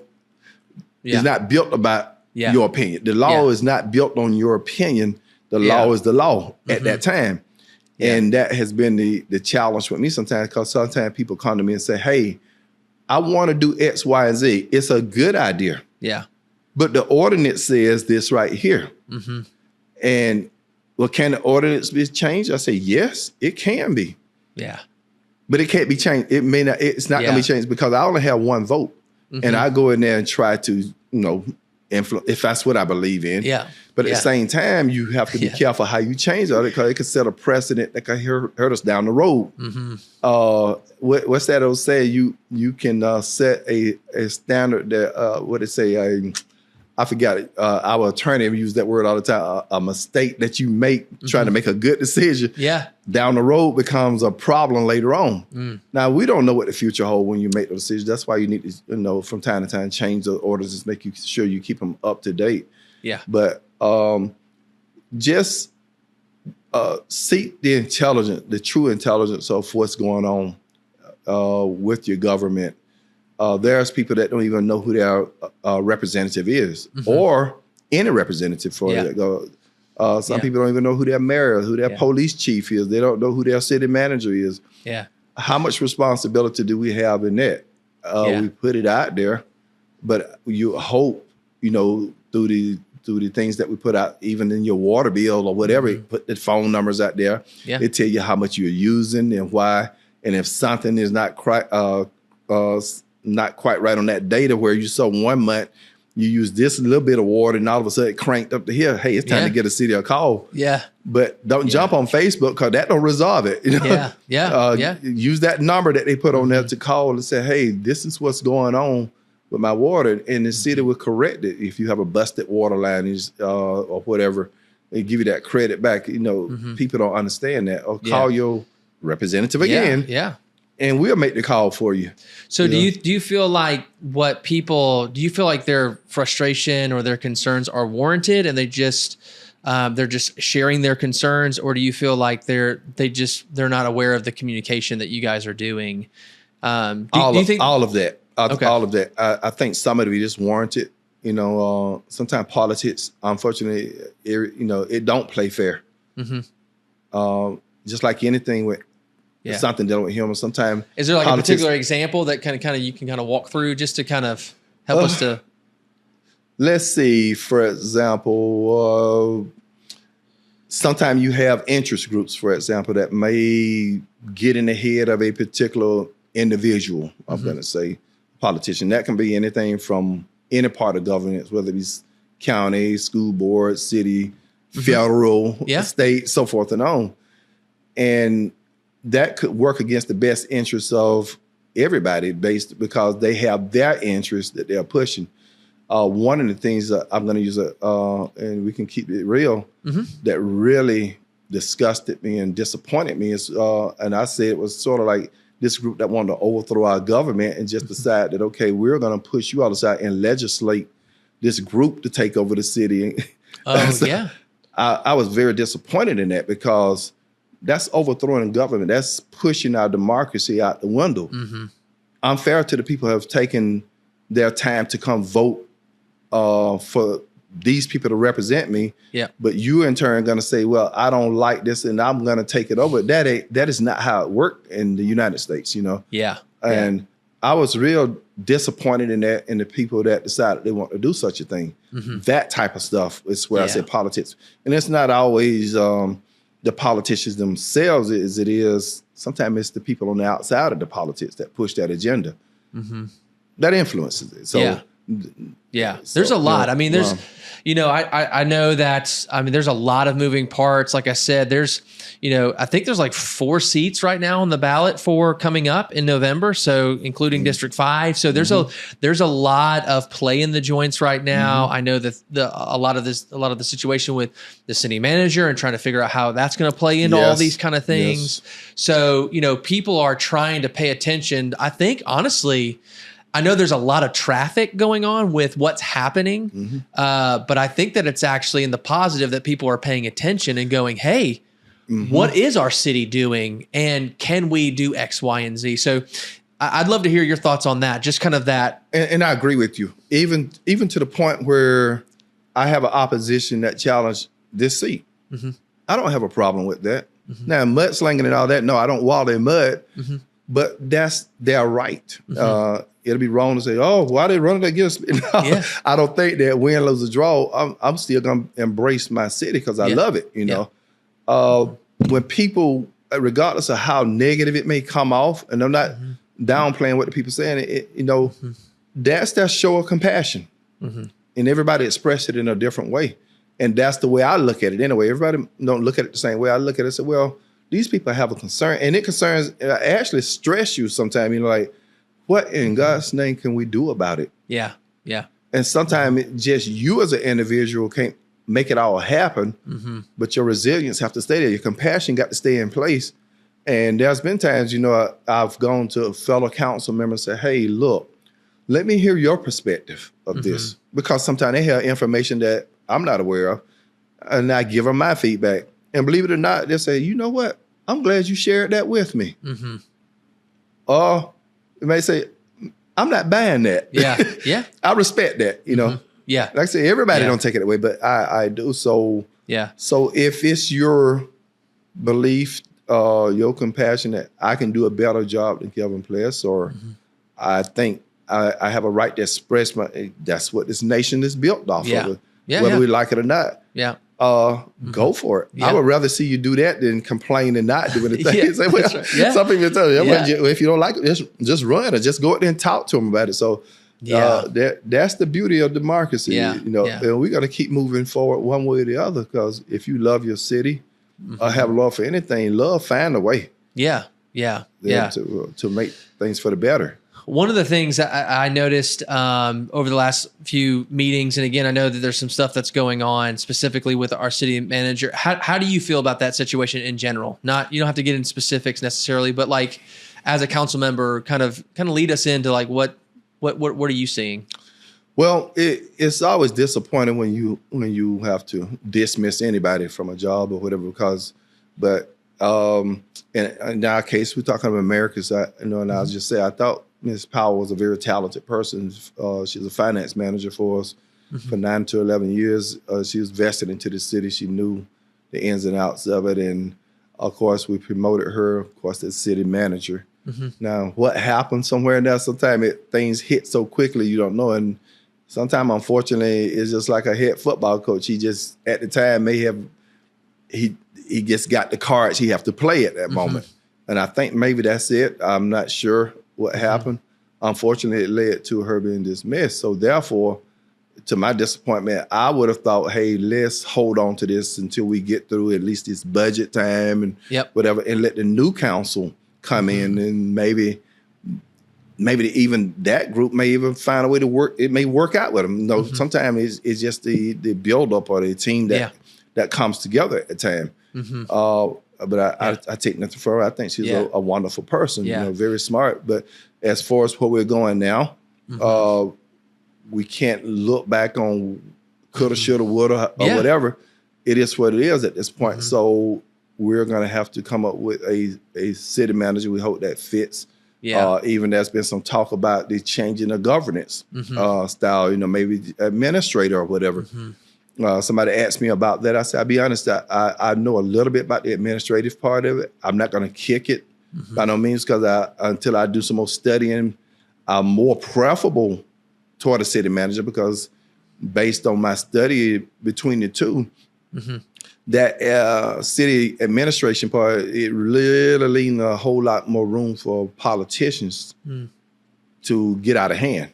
S1: is not built about your opinion. The law is not built on your opinion. The law is the law at that time. And that has been the challenge with me sometimes, because sometimes people come to me and say, hey, I want to do X, Y, and Z. It's a good idea.
S2: Yeah.
S1: But the ordinance says this right here. And, well, can the ordinance be changed? I say, yes, it can be.
S2: Yeah.
S1: But it can't be changed. It may not, it's not going to be changed, because I only have one vote. And I go in there and try to, influence, if that's what I believe in.
S2: Yeah.
S1: But at the same time, you have to be careful how you change it, because it could set a precedent that could hurt us down the road. What's that old say? You can set a standard that, what it say? I forgot it. Our attorney used that word all the time. A mistake that you make trying to make a good decision down the road becomes a problem later on. Now, we don't know what the future holds when you make those decisions. That's why you need to, from time to time, change the orders and make sure you keep them up to date.
S2: Yeah.
S1: But just seek the intelligence, the true intelligence of what's going on with your government. There's people that don't even know who their representative is, or any representative for that. Some people don't even know who their mayor is, who their police chief is. They don't know who their city manager is.
S2: Yeah.
S1: How much responsibility do we have in that? We put it out there, but you hope, through the things that we put out, even in your water bill or whatever, put the phone numbers out there. Yeah. They tell you how much you're using and why. And if something is not quite right on that data, where you saw 1 month You use this little bit of water, and all of a sudden it cranked up to here. Hey, it's time to get a city a call.
S2: Yeah.
S1: But don't jump on Facebook, because that don't resolve it. You know? Use that number that they put on there to call and say, hey, this is what's going on with my water. And the city will correct it. If you have a busted water line or whatever, they give you that credit back. You know, people don't understand that. Or call your representative again.
S2: Yeah.
S1: And we'll make the call for you.
S2: So do you feel like do you feel like their frustration or their concerns are warranted, and they're just sharing their concerns, or do you feel like they're not aware of the communication that you guys are doing? Do you think
S1: all of that?
S2: Okay.
S1: All of that. I think some of it is warranted. You know, sometimes politics, unfortunately, it don't play fair. Just like anything with something dealing with humans. Sometimes
S2: is there like a particular example that kind of you can kind of walk through just to kind of help us to?
S1: Let's see. For example, sometimes you have interest groups, for example, that may get in the head of a particular individual. I'm going to say politician. That can be anything from any part of government, whether it's county, school board, city, federal, state, so forth and on. And that could work against the best interests of everybody because they have their interests that they're pushing. One of the things that I'm going to use, and we can keep it real, that really disgusted me and disappointed me is, and I said it was sort of like this group that wanted to overthrow our government and just decide that, okay, we're going to push you all aside and legislate this group to take over the city. I was very disappointed in that, because that's overthrowing government. That's pushing our democracy out the window. Unfair to the people who have taken their time to come vote for these people to represent me. But you in turn going to say, well, I don't like this and I'm going to take it over. That is not how it worked in the United States, you know? And I was real disappointed in that, in the people that decided they want to do such a thing. That type of stuff is where I say politics. And it's not always the politicians themselves as it is. Sometimes it's the people on the outside of the politics that push that agenda. That influences it. So
S2: there's a lot. I mean, there's, I know that, there's a lot of moving parts. Like I said, there's, I think there's like 4 seats right now on the ballot for coming up in November. So including District 5. So there's a lot of play in the joints right now. I know that a lot of the situation with the city manager and trying to figure out how that's going to play into all these kind of things. So, people are trying to pay attention. I think honestly, I know there's a lot of traffic going on with what's happening, but I think that it's actually in the positive that people are paying attention and going, hey, what is our city doing? And can we do X, Y, and Z? So I'd love to hear your thoughts on that, just kind of that.
S1: And I agree with you, even to the point where I have an opposition that challenged this seat. I don't have a problem with that. Now, mudslinging and all that, no, I don't wallow in mud, but that's their right. It'll be wrong to say, oh, why they running against me? No, I don't think that win, lose, or draw. I'm still going to embrace my city because I love it, you know. When people, regardless of how negative it may come off, and I'm not downplaying what the people saying, that's their show of compassion. And everybody expressed it in a different way. And that's the way I look at it anyway. Everybody don't look at it the same way. I look at it and say, well, these people have a concern. And it concerns, actually stress you sometimes. Like, what in God's name can we do about it? And sometimes just you as an individual can't make it all happen, but your resilience have to stay there. Your compassion got to stay in place. And there's been times, I've gone to a fellow council member and said, hey, look, let me hear your perspective of this. Because sometimes they have information that I'm not aware of, and I give them my feedback. And believe it or not, they'll say, you know what? I'm glad you shared that with me. Or they may say, I'm not buying that. I respect that, Like I said, everybody don't take it away, but I do. So So if it's your belief, your compassion that I can do a better job than Kelvin Pless, or I think I have a right to express that's what this nation is built off of, whether we like it or not. Go for it. I would rather see you do that than complain and not do anything. Say, well, some people tell you, if you don't like it, just run or just go out there and talk to them about it. So That's the beauty of democracy.
S2: Yeah.
S1: And we got to keep moving forward one way or the other, because if you love your city or have love for anything, find a way. To make things for the better.
S2: One of the things I noticed over the last few meetings, and again, I know that there's some stuff that's going on specifically with our city manager. How do you feel about that situation in general? You don't have to get into specifics necessarily, but like as a council member, kind of lead us into like what are you seeing?
S1: Well, it's always disappointing when you have to dismiss anybody from a job or whatever, but in our case, we're talking about Americus. And I'll just say, I thought Ms. Powell was a very talented person. She was a finance manager for us for 9 to 11 years. She was vested into the city. She knew the ins and outs of it. And of course, we promoted her, of course, as city manager. Now, what happened somewhere in there? Sometimes things hit so quickly you don't know. And sometimes, unfortunately, it's just like a head football coach. He just, at the time, he just got the cards he have to play at that moment. And I think maybe that's it. I'm not sure what happened. Unfortunately, it led to her being dismissed. So therefore, to my disappointment, I would have thought, hey, let's hold on to this until we get through at least this budget time and whatever, and let the new council come in, and maybe even that group may even find a way to work. It may work out with them. Sometimes it's just the buildup or the team that comes together at the time. But I take nothing from her. I think she's a wonderful person, very smart. But as far as where we're going now, we can't look back on coulda, shoulda, woulda, or whatever. It is what it is at this point. So we're going to have to come up with a city manager. We hope that fits. Even there's been some talk about the changing of governance style, maybe administrator or whatever. Somebody asked me about that. I said, I'll be honest, I know a little bit about the administrative part of it. I'm not going to kick it by no means, because until I do some more studying, I'm more preferable toward a city manager, because based on my study between the two, that city administration part, it really leaves a whole lot more room for politicians to get out of hand.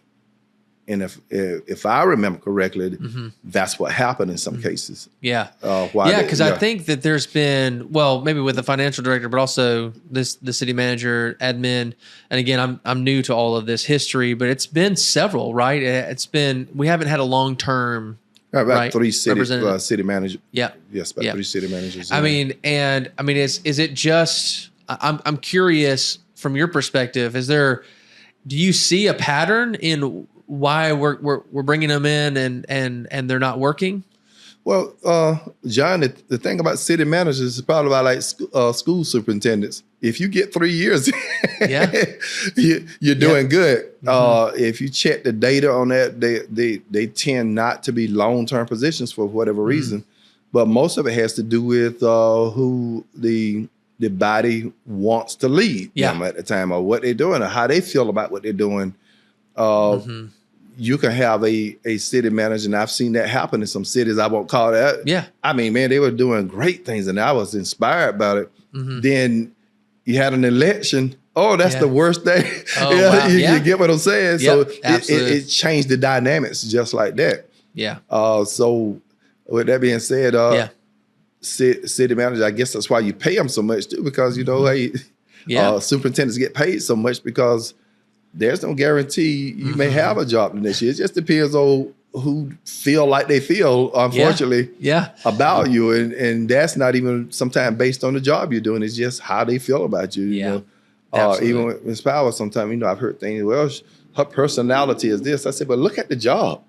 S1: And if I remember correctly, that's what happened in some cases. Because I think that there's been, maybe with the financial director, but also the city manager, admin. And again, I'm new to all of this history, but it's been several, right? We haven't had a long-term. About 3 city managers. Yes, about 3 city managers.
S2: I mean, is it just? I'm curious from your perspective. Do you see a pattern in why we're bringing them in and they're not working?
S1: Well, John, the thing about city managers is probably about like school superintendents. If you get 3 years, you're doing good. If you check the data on that, they tend not to be long-term positions for whatever reason. But most of it has to do with who the body wants to lead them at the time, or what they're doing, or how they feel about what they're doing. You can have a city manager, and I've seen that happen in some cities. I won't call that. I mean, man, they were doing great things, and I was inspired by it. Then you had an election. Oh, that's the worst thing. You get what I'm saying? So it changed the dynamics just like that. So with that being said, city manager, I guess that's why you pay them so much too, because superintendents get paid so much because there's no guarantee you may have a job the next year. It just depends on who feel like they feel, unfortunately, about you. And that's not even sometimes based on the job you're doing. It's just how they feel about you. You know? Even with Ms. Power, sometimes, I've heard things, well, her personality is this. I said, but look at the job.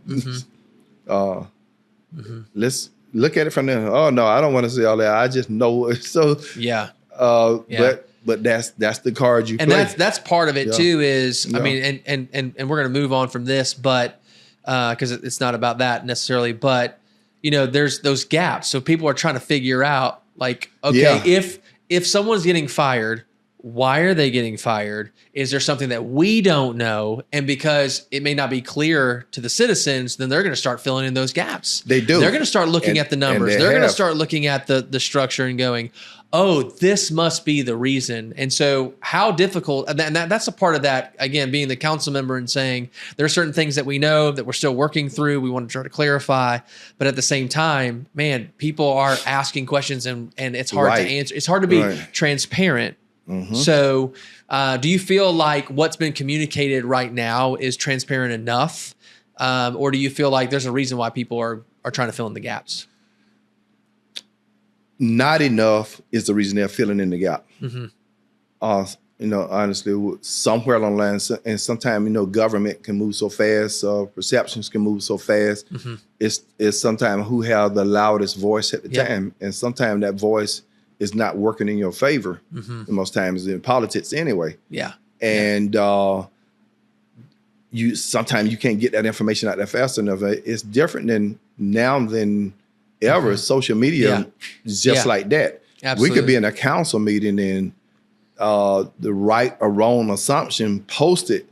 S1: Let's look at it from there. Oh, no, I don't want to say all that. I just know. So, But that's the card you play.
S2: And that's part of it too. Is I mean, and we're going to move on from this, but because it's not about that necessarily. But there's those gaps. So people are trying to figure out, like, okay, if someone's getting fired, why are they getting fired? Is there something that we don't know? And because it may not be clear to the citizens, then they're going to start filling in those gaps.
S1: They do.
S2: They're going to start looking at the numbers. They're going to start looking at the structure and going, oh, this must be the reason. And so how difficult, and that's a part of that, again, being the council member and saying there are certain things that we know that we're still working through. We want to try to clarify, but at the same time, man, people are asking questions and it's hard to answer. It's hard to be transparent. So do you feel like what's been communicated right now is transparent enough? Or do you feel like there's a reason why people are trying to fill in the gaps?
S1: Not enough is the reason they're filling in the gap. Honestly, somewhere along the line, and sometimes, government can move so fast, perceptions can move so fast. It's sometimes who have the loudest voice at the time. And sometimes that voice is not working in your favor. Most times in politics anyway. And sometimes you can't get that information out there fast enough. It's different than ever. Social media is just like that.
S2: Absolutely.
S1: We could be in a council meeting and the right or wrong assumption posted.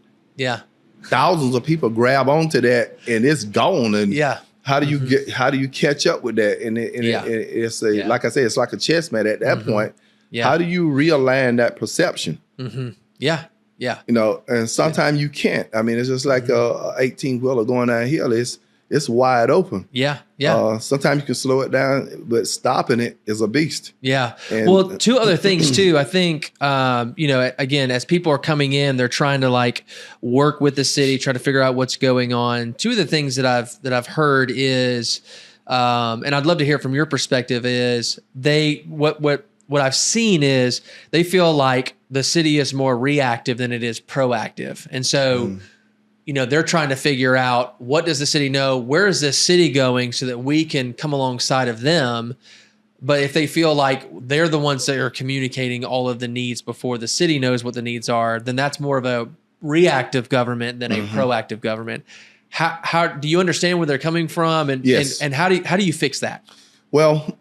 S1: Thousands of people grab onto that and it's gone. And how do you catch up with that? And it's like I say, it's like a chess match at that point. How do you realign that perception? And sometimes you can't. I mean, it's just like a 18-wheeler going downhill. It's wide open. Sometimes you can slow it down, but stopping it is a beast.
S2: Well, two other things too. I think, again, as people are coming in, they're trying to work with the city, try to figure out what's going on. Two of the things that I've heard is, and I'd love to hear from your perspective, is what I've seen is they feel like the city is more reactive than it is proactive. And so, they're trying to figure out, what does the city know? Where is this city going so that we can come alongside of them? But if they feel like they're the ones that are communicating all of the needs before the city knows what the needs are, then that's more of a reactive government than a proactive government. How do you understand where they're coming from? And, and how do you fix that?
S1: Well,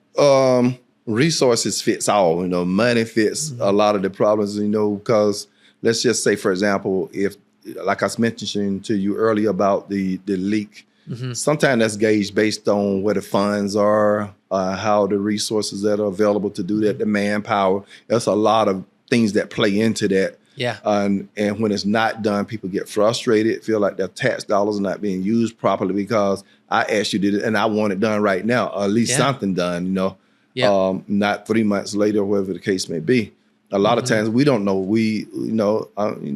S1: resources fits all, money fits a lot of the problems, because let's just say, for example, if, like I was mentioning to you earlier about the leak, sometimes that's gauged based on where the funds are, how the resources that are available to do that, the manpower. There's a lot of things that play into that. And when it's not done, people get frustrated, feel like their tax dollars are not being used properly because I asked you to do it and I want it done right now, or at least something done, not 3 months later, whatever the case may be. A lot of times we don't know.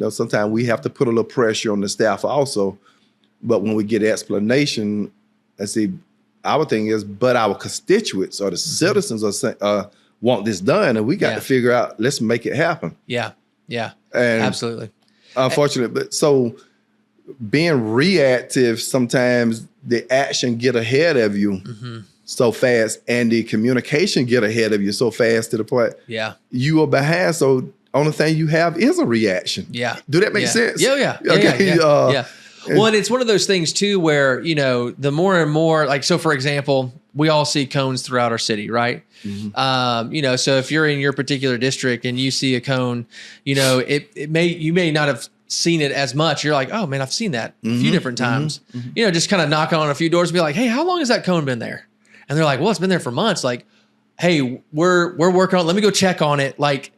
S1: Sometimes we have to put a little pressure on the staff also. But when we get explanation, our thing is, but our constituents or the citizens want this done, and we got to figure out, let's make it happen.
S2: And absolutely.
S1: Unfortunately, but so being reactive, sometimes the action get ahead of you. So fast, and the communication get ahead of you so fast to the point you are behind. So only thing you have is a reaction. Do that make sense?
S2: Well, and it's one of those things too where, the more and more, so for example, we all see cones throughout our city, right? So if you're in your particular district and you see a cone, you may not have seen it as much. You're like, oh man, I've seen that a few different times. Just kind of knock on a few doors and be like, hey, how long has that cone been there? And they're like, well, it's been there for months. Like, hey, we're working on it. Let me go check on it. Like,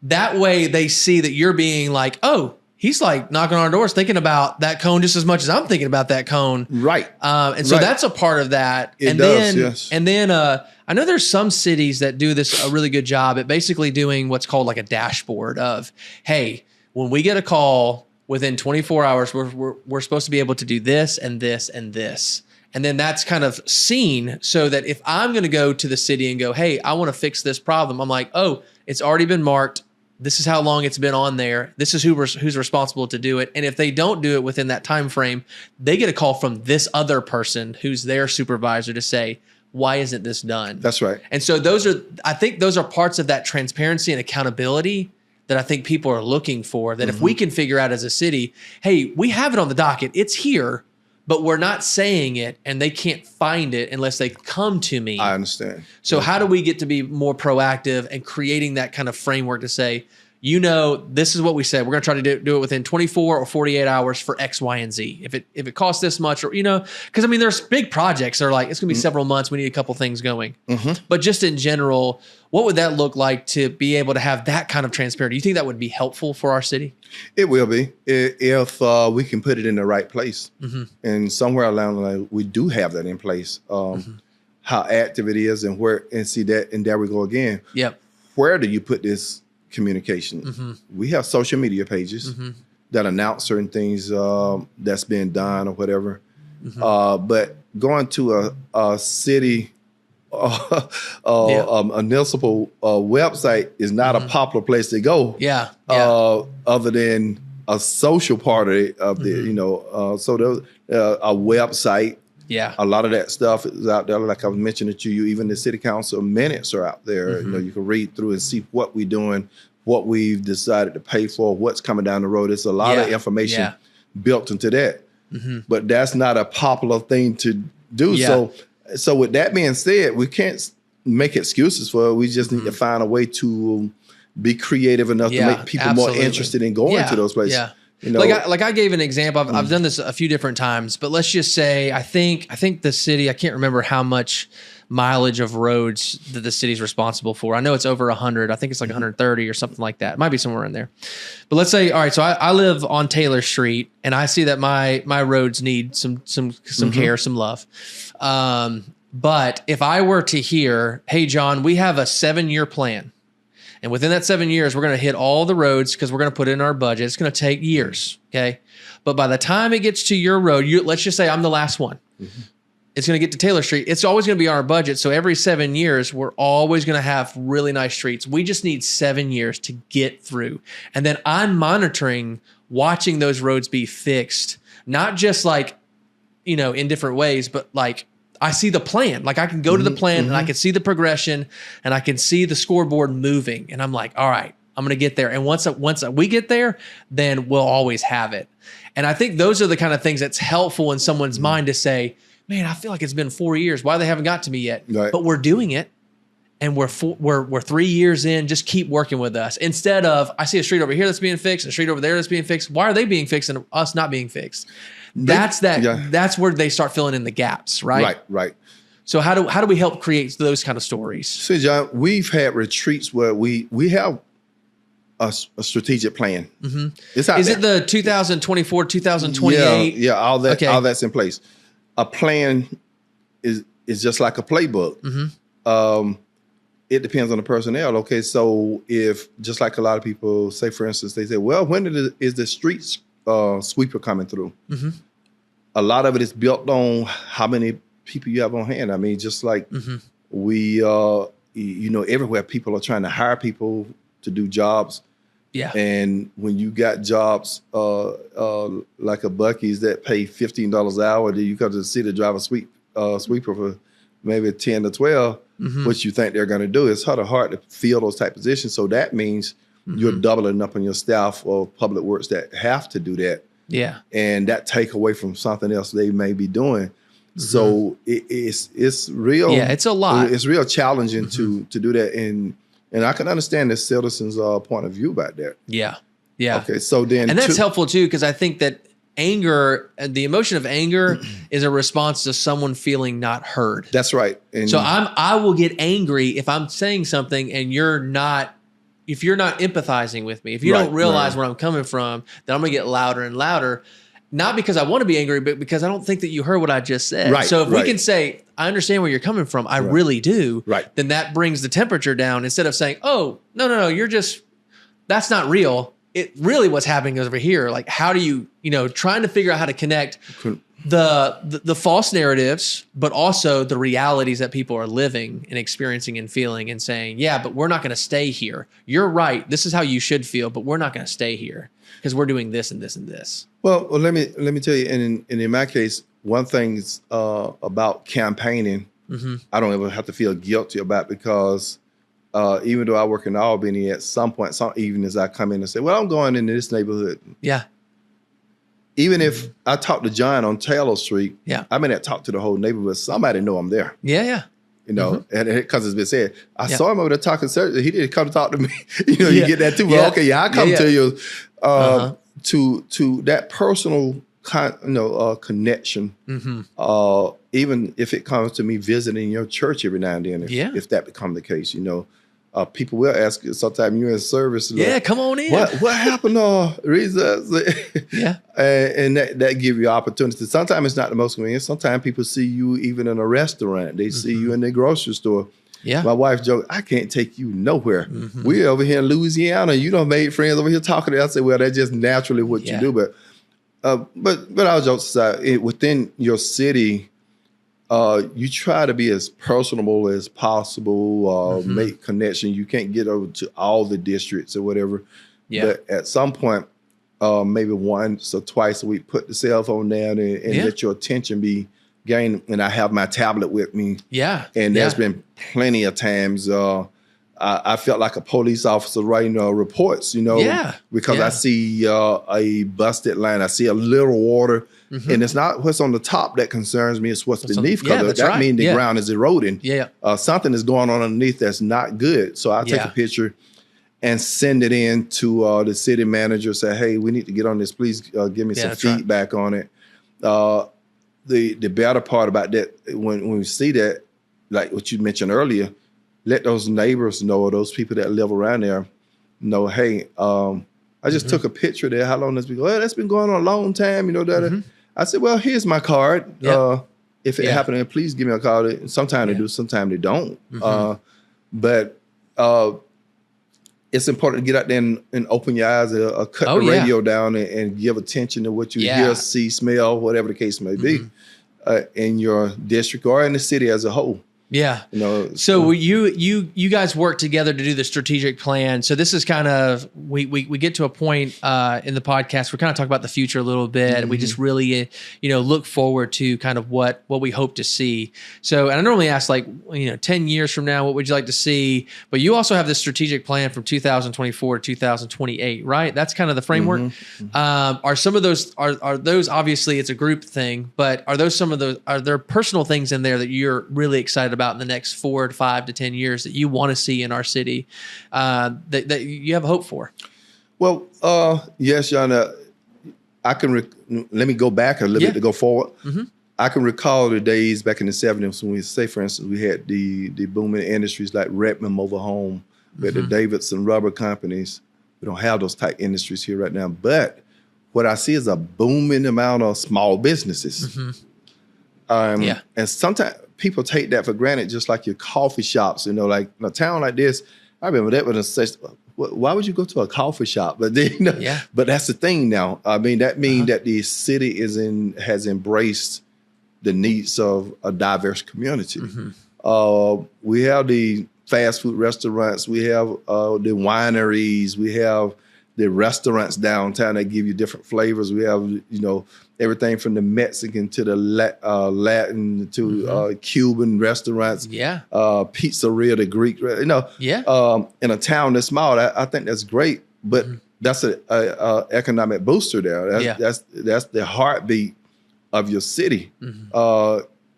S2: that way they see that you're being like, oh, he's like knocking on our doors thinking about that cone just as much as I'm thinking about that cone.
S1: Right.
S2: And so that's a part of that. And then I know there's some cities that do this a really good job at basically doing what's called like a dashboard of, hey, when we get a call within 24 hours, we're supposed to be able to do this and this and this. And then that's kind of seen so that if I'm going to go to the city and go, hey, I want to fix this problem, I'm like, oh, it's already been marked. This is how long it's been on there. This is who's responsible to do it. And if they don't do it within that time frame, they get a call from this other person who's their supervisor to say, why isn't this done?
S1: That's right.
S2: And so I think those are parts of that transparency and accountability that I think people are looking for, that if we can figure out as a city, hey, we have it on the docket, it's here, but we're not saying it and they can't find it unless they come to me.
S1: I understand.
S2: So how do we get to be more proactive and creating that kind of framework to say, this is what we said. We're going to try to do it within 24 or 48 hours for X, Y, and Z. If it costs this much, or, because I mean, there's big projects that are like, it's going to be several months. We need a couple things going. But just in general, what would that look like to be able to have that kind of transparency? Do you think that would be helpful for our city?
S1: It will be if we can put it in the right place. And somewhere along the line, we do have that in place. How active it is and see that, and there we go again.
S2: Yep.
S1: Where do you put this communication? We have social media pages that announce certain things that's being done or whatever. But going to a city a municipal website is not a popular place to go. Other than a social part of it, so there's a website. A lot of that stuff is out there. Like I was mentioning to you, even the city council minutes are out there. You can read through and see what we're doing, what we've decided to pay for, what's coming down the road. It's a lot of information built into that. But that's not a popular thing to do. So with that being said, we can't make excuses for it. We just need to find a way to be creative enough to make people more interested in going to those places.
S2: Like I gave an example. I've done this a few different times, but let's just say I think the city, I can't remember how much mileage of roads that the city's responsible for. I know it's over 100. I think it's like 130 or something like that. It might be somewhere in there. But let's say, all right, so I live on Taylor Street, and I see that my roads need some care, some love. But if I were to hear, hey, John, we have a 7-year plan. And within that 7 years, we're going to hit all the roads because we're going to put it in our budget. It's going to take years, okay? But by the time it gets to your road, let's just say I'm the last one. It's going to get to Taylor Street. It's always going to be on our budget. So every 7 years, we're always going to have really nice streets. We just need 7 years to get through. And then I'm monitoring, watching those roads be fixed, not just like, in different ways, but like, I see the plan. Like I can go to the plan and I can see the progression and I can see the scoreboard moving. And I'm like, all right, I'm going to get there. And once we get there, then we'll always have it. And I think those are the kind of things that's helpful in someone's mind to say, man, I feel like it's been 4 years. Why they haven't got to me yet? Right. But we're doing it. And we're 3 years in. Just keep working with us. Instead of, I see a street over here that's being fixed, and a street over there that's being fixed. Why are they being fixed and us not being fixed? That's where they start filling in the gaps, right? Right. So how do we help create those kind of stories?
S1: So, John, we've had retreats where we have a strategic plan. It's out
S2: Is
S1: there.
S2: It the 2024, 2028?
S1: Yeah, all that's in place. A plan is just like a playbook. It depends on the personnel. Okay, so if, just like a lot of people say, for instance, they say, well, when is the street sweeper coming through? A lot of it is built on how many people you have on hand. I mean, just like we, everywhere people are trying to hire people to do jobs. And when you got jobs like a Buc-ee's that pay $15 an hour, then you come to the city to drive a sweeper for maybe 10 to 12. What you think they're going to do. It's hard to fill those type positions. So that means you're doubling up on your staff of public works that have to do that. And that take away from something else they may be doing. So it's real.
S2: It's a lot.
S1: It's real challenging to do that. And I can understand the citizens' point of view about that. Okay, so then,
S2: and that's helpful too, because I think that anger, the emotion of anger, is a response to someone feeling not heard.
S1: That's right. And
S2: so I will get angry if I'm saying something and if you're not empathizing with me, if you don't realize where I'm coming from, then I'm going to get louder and louder. Not because I want to be angry, but because I don't think that you heard what I just said. So if we can say, I understand where you're coming from, I really do, then that brings the temperature down. Instead of saying, oh, no, that's not real. It really what's happening over here. Like, how do you, trying to figure out how to connect the false narratives, but also the realities that people are living and experiencing and feeling, and saying, yeah, but we're not going to stay here. You're right. This is how you should feel, but we're not going to stay here because we're doing this and this and this.
S1: Well, let me tell you, and in my case, one thing about campaigning, I don't ever have to feel guilty about, because even though I work in Albany, at some point, some evenings I come in and say, well, I'm going into this neighborhood. Even if I talk to John on Taylor Street, I may not talk to the whole neighborhood. Somebody know I'm there. you know, and because it's been said, I saw him over there talking surgery. He didn't come to talk to me. You know, you get that too. But okay, I come to you to that personal connection. Even if it comes to me visiting your church every now and then, if that becomes the case, you know. People will ask you, sometimes you're in service.
S2: Like, come on in.
S1: What happened? And that give you opportunity. Sometimes it's not the most convenient. Sometimes people see you even in a restaurant. They see you in the grocery store.
S2: Yeah.
S1: My wife joked, I can't take you nowhere. We're over here in Louisiana. You done made friends over here talking to us. I say, well, that's just naturally what you do. But I was joking aside, within your city, you try to be as personable as possible, make connection. You can't get over to all the districts or whatever. Yeah. But at some point, maybe once or twice a week, put the cell phone down and let your attention be gained. And I have my tablet with me. Yeah. And there's been plenty of times I felt like a police officer writing reports, you know, because I see a busted line. I see a little water. And it's not what's on the top that concerns me. It's what's beneath. That means the ground is eroding. Something is going on underneath that's not good. So I take a picture and send it in to the city manager. Say, hey, we need to get on this. Please give me some feedback on it. The better part about that, when we see that, like what you mentioned earlier, let those neighbors know, or those people that live around there know, hey, I just took a picture there. How long has it been going? Well, that's been going on a long time, you know. I said, well, here's my card. If it happened, please give me a call. Sometimes they do, sometimes they don't. But it's important to get out there and open your eyes, cut the radio down and give attention to what you hear, see, smell, whatever the case may be, in your district or in the city as a whole. Yeah. You know,
S2: so you guys work together to do the strategic plan. So this is kind of, we get to a point in the podcast, we're kind of talking about the future a little bit. We just really, look forward to kind of what we hope to see. So, and I normally ask 10 years from now, what would you like to see? But you also have this strategic plan from 2024 to 2028, right? That's kind of the framework. Are some of those, are those, obviously it's a group thing, but are there personal things in there that you're really excited about in the next 4 to 5 to 10 years that you want to see in our city that you have hope for?
S1: Well, yes, John. Let me go back a little bit to go forward. I can recall the days back in the 70s when we say, for instance, we had the booming industries like Redmond Mobile Home, we had the Davidson rubber companies. We don't have those type industries here right now. But what I see is a booming amount of small businesses. And sometimes people take that for granted, just like your coffee shops, like in a town like this. I remember that when I said, why would you go to a coffee shop? But then, but that's the thing now. I mean, that means that the city has embraced the needs of a diverse community. We have the fast food restaurants, we have the wineries, we have the restaurants downtown that give you different flavors. We have, everything from the Mexican to the Latin to Cuban restaurants, pizzeria, the Greek, in a town that's small. I think that's great, but that's a economic booster there. That's the heartbeat of your city.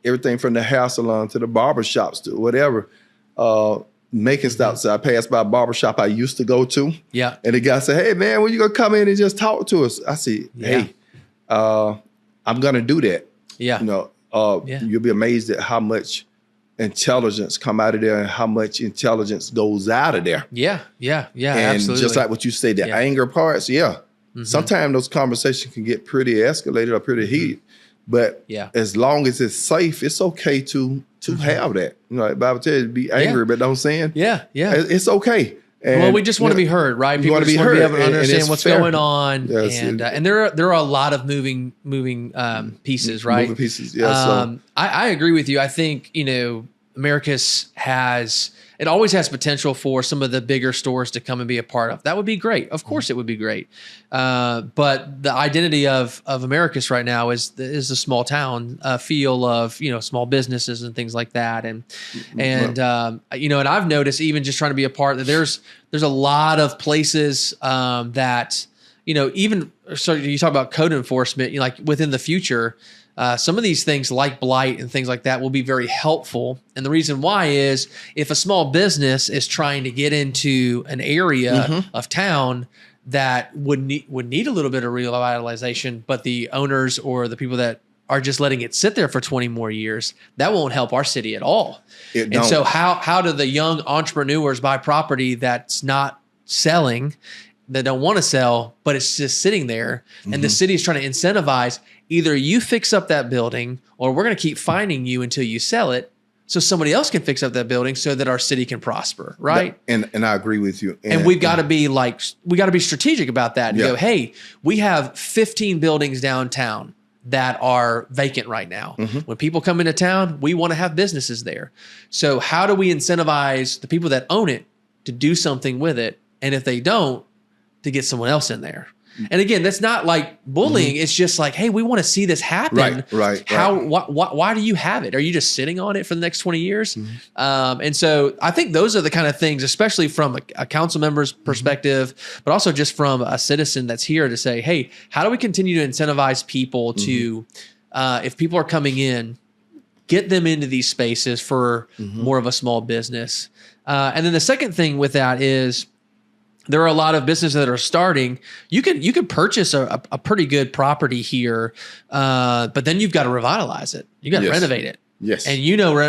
S1: Everything from the hair salon to the barber shops to whatever. Making stops. I passed by a barbershop I used to go to. And the guy said, hey, man, when you going to come in and just talk to us? I said, hey, I'm going to do that. You'll be amazed at how much intelligence come out of there and how much intelligence goes out of there. And absolutely. Just like what you say, the anger parts, sometimes those conversations can get pretty escalated or pretty heated. But as long as it's safe, it's okay to have that. The Bible tells you to be angry, but don't sin. It's okay.
S2: And, we just want to be heard, right? People just want to be able to understand what's going on, and there are a lot of moving pieces, right?
S1: Moving pieces,
S2: I agree with you. I think Americus always has potential for some of the bigger stores to come and be a part of. That would be great. Of course, it would be great. But the identity of Americus right now is the small town feel of small businesses and things like that. And I've noticed, even just trying to be a part, that there's a lot of places that even, so you talk about code enforcement, like within the future. some of these things like blight and things like that will be very helpful. And the reason why is if a small business is trying to get into an area of town that would need a little bit of revitalization, but the owners or the people that are just letting it sit there for 20 more years, that won't help our city at all. And so how do the young entrepreneurs buy property that's not selling, that don't want to sell, but it's just sitting there, and the city is trying to incentivize either you fix up that building or we're going to keep finding you until you sell it so somebody else can fix up that building so that our city can prosper, right?
S1: And I agree with you.
S2: And we've got to be strategic about that and go, hey, we have 15 buildings downtown that are vacant right now. When people come into town, we want to have businesses there. So how do we incentivize the people that own it to do something with it? And if they don't, to get someone else in there. And again, that's not like bullying. It's just like, hey, we want to see this happen.
S1: Right.
S2: Why do you have it? Are you just sitting on it for the next 20 years? And so I think those are the kind of things, especially from a council member's perspective, but also just from a citizen that's here to say, hey, how do we continue to incentivize people to, if people are coming in, get them into these spaces for more of a small business. And then the second thing with that is, there are a lot of businesses that are starting. You can purchase a pretty good property here, but then you've got to revitalize it. You got to renovate it.
S1: Yes.
S2: And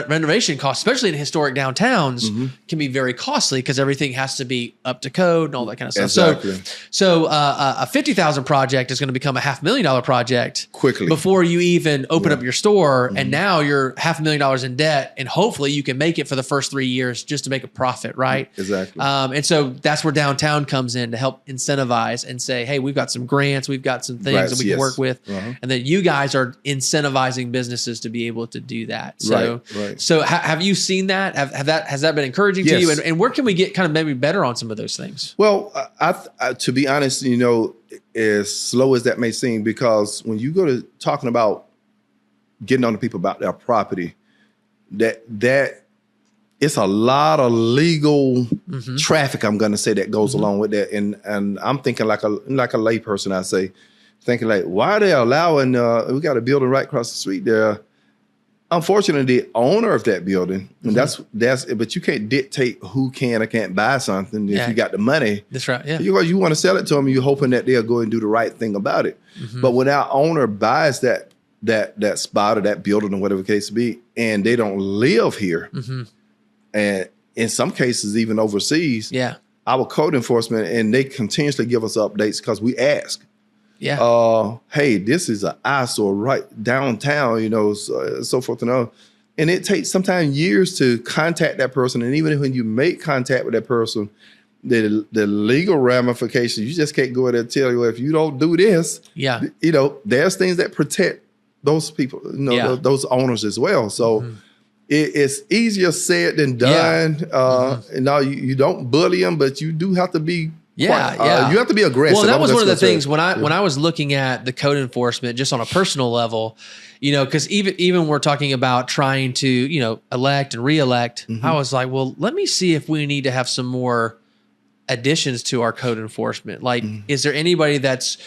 S2: renovation costs, especially in historic downtowns, can be very costly because everything has to be up to code and all that kind of stuff.
S1: Exactly.
S2: So a $50,000 project is going to become a $500,000 project
S1: quickly
S2: before you even open up your store. And now you're $500,000 in debt, and hopefully you can make it for the first 3 years just to make a profit, right?
S1: Exactly.
S2: And so that's where downtown comes in to help incentivize and say, hey, we've got some grants, we've got some things that we can work with, and then you guys are incentivizing businesses to be able to do that. So, so have you seen that? Has that been encouraging to you? And where can we get kind of maybe better on some of those things?
S1: Well, I to be honest, as slow as that may seem, because when you go to talking about getting on to people about their property, that it's a lot of legal traffic, I'm going to say, that goes along with that. And I'm thinking like a layperson, I say, thinking like, why are they allowing, we got a building right across the street there. Unfortunately, the owner of that building, and but you can't dictate who can or can't buy something if you got the money.
S2: That's right. Yeah.
S1: You want to sell it to them, you're hoping that they'll go and do the right thing about it. But when our owner buys that spot or that building or whatever the case be, and they don't live here, and in some cases even overseas, our code enforcement, and they continuously give us updates because we ask. Hey, this is an eyesore right downtown, so forth and on. And it takes sometimes years to contact that person. And even when you make contact with that person, the legal ramifications, you just can't go in there and tell you, if you don't do this, there's things that protect those people, those owners as well. So it's easier said than done. And now you don't bully them, but you do have to be you have to be aggressive.
S2: Well, that was one of the things when I was looking at the code enforcement, just on a personal level, because even we're talking about trying to, elect and reelect, I was like, well, let me see if we need to have some more additions to our code enforcement. Like, is there anybody that's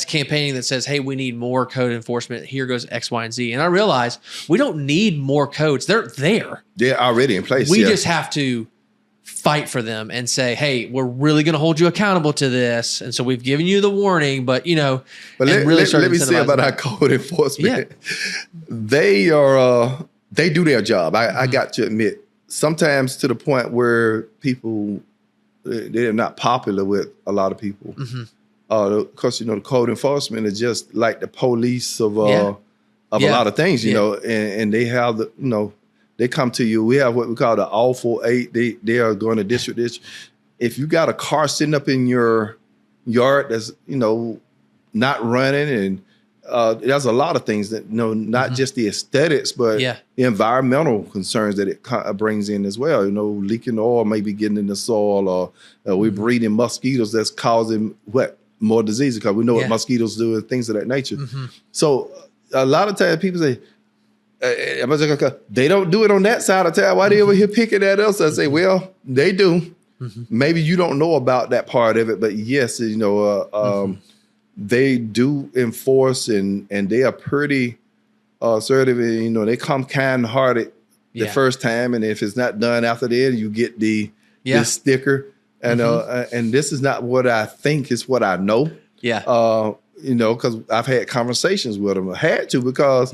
S2: campaigning that says, hey, we need more code enforcement. Here goes X, Y, and Z. And I realized we don't need more codes. They're there.
S1: They're already in place.
S2: We just have to fight for them and say, hey, we're really going to hold you accountable to this. And so we've given you the warning, but
S1: but let me say about our code enforcement. They do their job. I got to admit, sometimes to the point where people, they're not popular with a lot of people. Because, the code enforcement is just like the police of a lot of things, and they have they come to you. We have what we call the awful eight. They are going to district. If you got a car sitting up in your yard that's not running, and there's a lot of things that not just the aesthetics, but the environmental concerns that it brings in as well. Leaking oil, maybe getting in the soil, or we're breeding mosquitoes that's causing more diseases, because we know what mosquitoes do and things of that nature. So a lot of times people say, they don't do it on that side of town. Why they over here picking at us? I say, well, they do. Maybe you don't know about that part of it, but yes, they do enforce, and they are pretty assertive. You know, they come kind-hearted the first time, and if it's not done after that, you get this sticker. And and this is not what I think; it's what I know. Yeah. You know, because I've had conversations with them. I had to because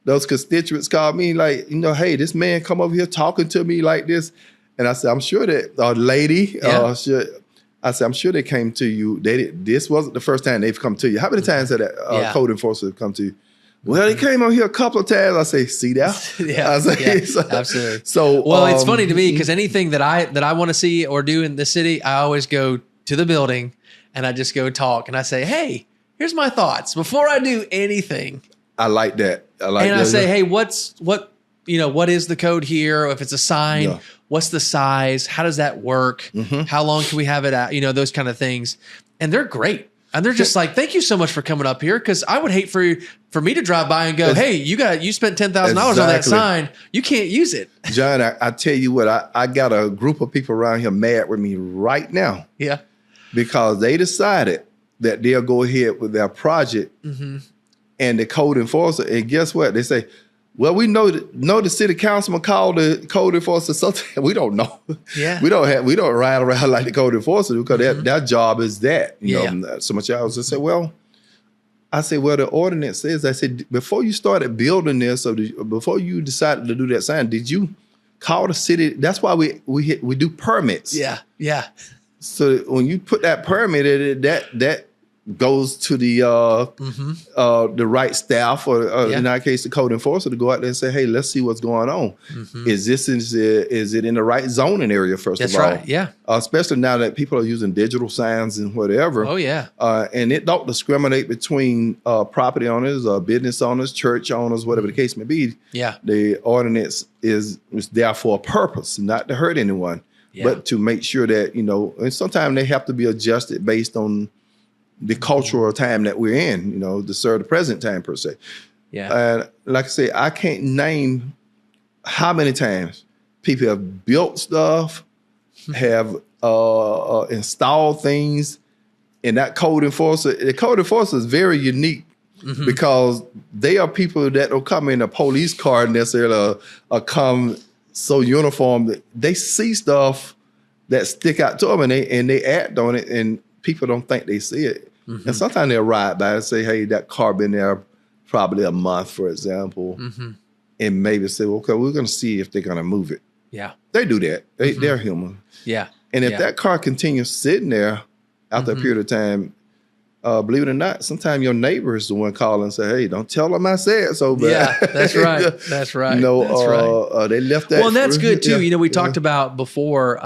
S1: those constituents called me like, you know, hey, this man come over here talking to me like this, and I said, I'm sure that lady, I said, I'm sure they came to you. This wasn't the first time they've come to you. How many times have that code enforcement come to you? Well, they came on here a couple of times. I say, see that? I say,
S2: absolutely.
S1: So,
S2: well, it's funny to me because anything that I want to see or do in the city, I always go to the building and I just go talk and I say, hey, here's my thoughts before I do anything.
S1: I like that.
S2: I say, hey, what is the code here? If it's a sign, what's the size? How does that work? How long can we have it at? You know, those kind of things. And they're great. And they're just like, thank you so much for coming up here. Cause I would hate for me to drive by and go, hey, you spent $10,000 on that sign. You can't use it.
S1: John, I tell you what, I got a group of people around here mad with me right now. Yeah. Because they decided that they'll go ahead with their project and the code enforcer. And guess what? They say, well, we know the city councilman called the code enforcer something. We don't know. Yeah. We don't ride around like the code enforcer because their job is that. You know, so much I was just say, well, the ordinance says, I said, before you started building this or before you decided to do that sign, did you call the city? That's why we do permits. Yeah. Yeah. So when you put that permit in it, that goes to the right staff or in our case the code enforcer to go out there and say, hey, let's see what's going on. Is it in the right zoning area first of all? That's right. Yeah. Especially now that people are using digital signs and whatever. Oh yeah. And it don't discriminate between property owners, business owners, church owners, whatever the case may be. Yeah. The ordinance is there for a purpose, not to hurt anyone, but to make sure that, you know, and sometimes they have to be adjusted based on the cultural time that we're in, you know, to serve the present time per se. Yeah. And like I say, I can't name how many times people have built stuff, have installed things, and that the code enforcer is very unique because they are people that don't come in a police car necessarily or come so uniform that they see stuff that stick out to them and they act on it and people don't think they see it. And sometimes they'll ride by and say, hey, that car been there probably a month, for example, and maybe say, well, okay, we're going to see if they're going to move it. Yeah. They do that. They're human. Yeah. And if that car continues sitting there after a period of time, believe it or not, sometimes your neighbor is the one calling and say, hey, don't tell them I said so. But
S2: yeah, that's right. That's right.
S1: You know, they left that.
S2: Well, and that's good too. You know, we talked about before,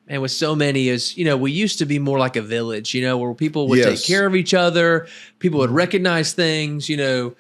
S2: and with so many is, you know, we used to be more like a village, you know, where people would take care of each other. People would recognize things, you know,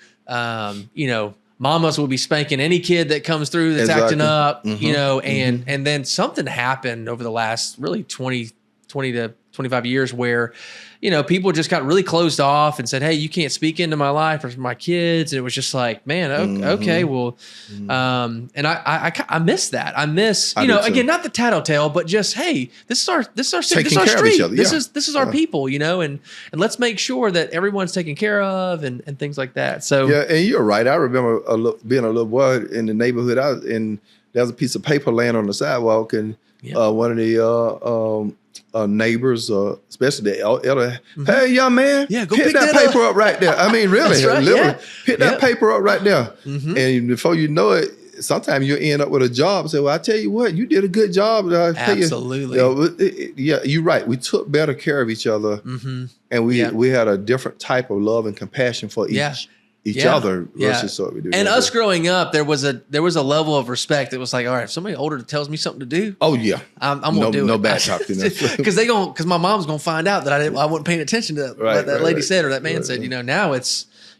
S2: mamas will be spanking any kid that comes through that's acting up, you know, and then something happened over the last really 20 to 25 years where, you know, people just got really closed off and said, hey, you can't speak into my life or my kids. And it was just like, man, okay, well, and I miss that. I miss, you know, again, not the tattletale, but just, hey, this is our city, this is our street. This is our people, you know, and let's make sure that everyone's taken care of and things like that. So
S1: yeah, and you're right. I remember being a little boy in the neighborhood and there was a piece of paper laying on the sidewalk and one of the neighbors, especially the elder, hey, young man, go pick that paper up right there. I mean, really, literally, pick that paper up right there. And before you know it, sometimes you end up with a job and say, well, I tell you what, you did a good job.
S2: Absolutely.
S1: You're right. We took better care of each other and we had a different type of love and compassion for each other versus what we do.
S2: And us growing up, there was a level of respect that was like, all right, if somebody older tells me something to do, I'm gonna do it. No bad talking, because my mom's gonna find out that I wasn't paying attention to what that lady said or that man said. You know, now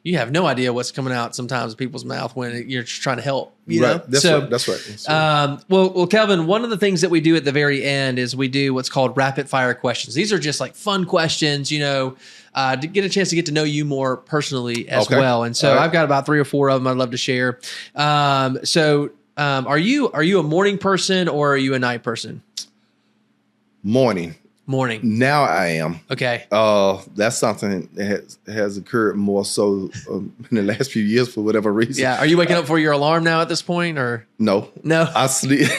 S2: you have no idea what's coming out sometimes of people's mouth when you're just trying to help. You know?
S1: That's right.
S2: Well, Kelvin, one of the things that we do at the very end is we do what's called rapid fire questions. These are just like fun questions, you know, to get a chance to get to know you more personally as well. And so I've got about 3 or 4 of them I'd love to share. Are you a morning person or are you a night person?
S1: Morning.
S2: Morning.
S1: Now I am.
S2: Okay.
S1: That's something that has occurred more so in the last few years for whatever reason.
S2: Yeah. Are you waking up for your alarm now at this point, or
S1: No? I sleep.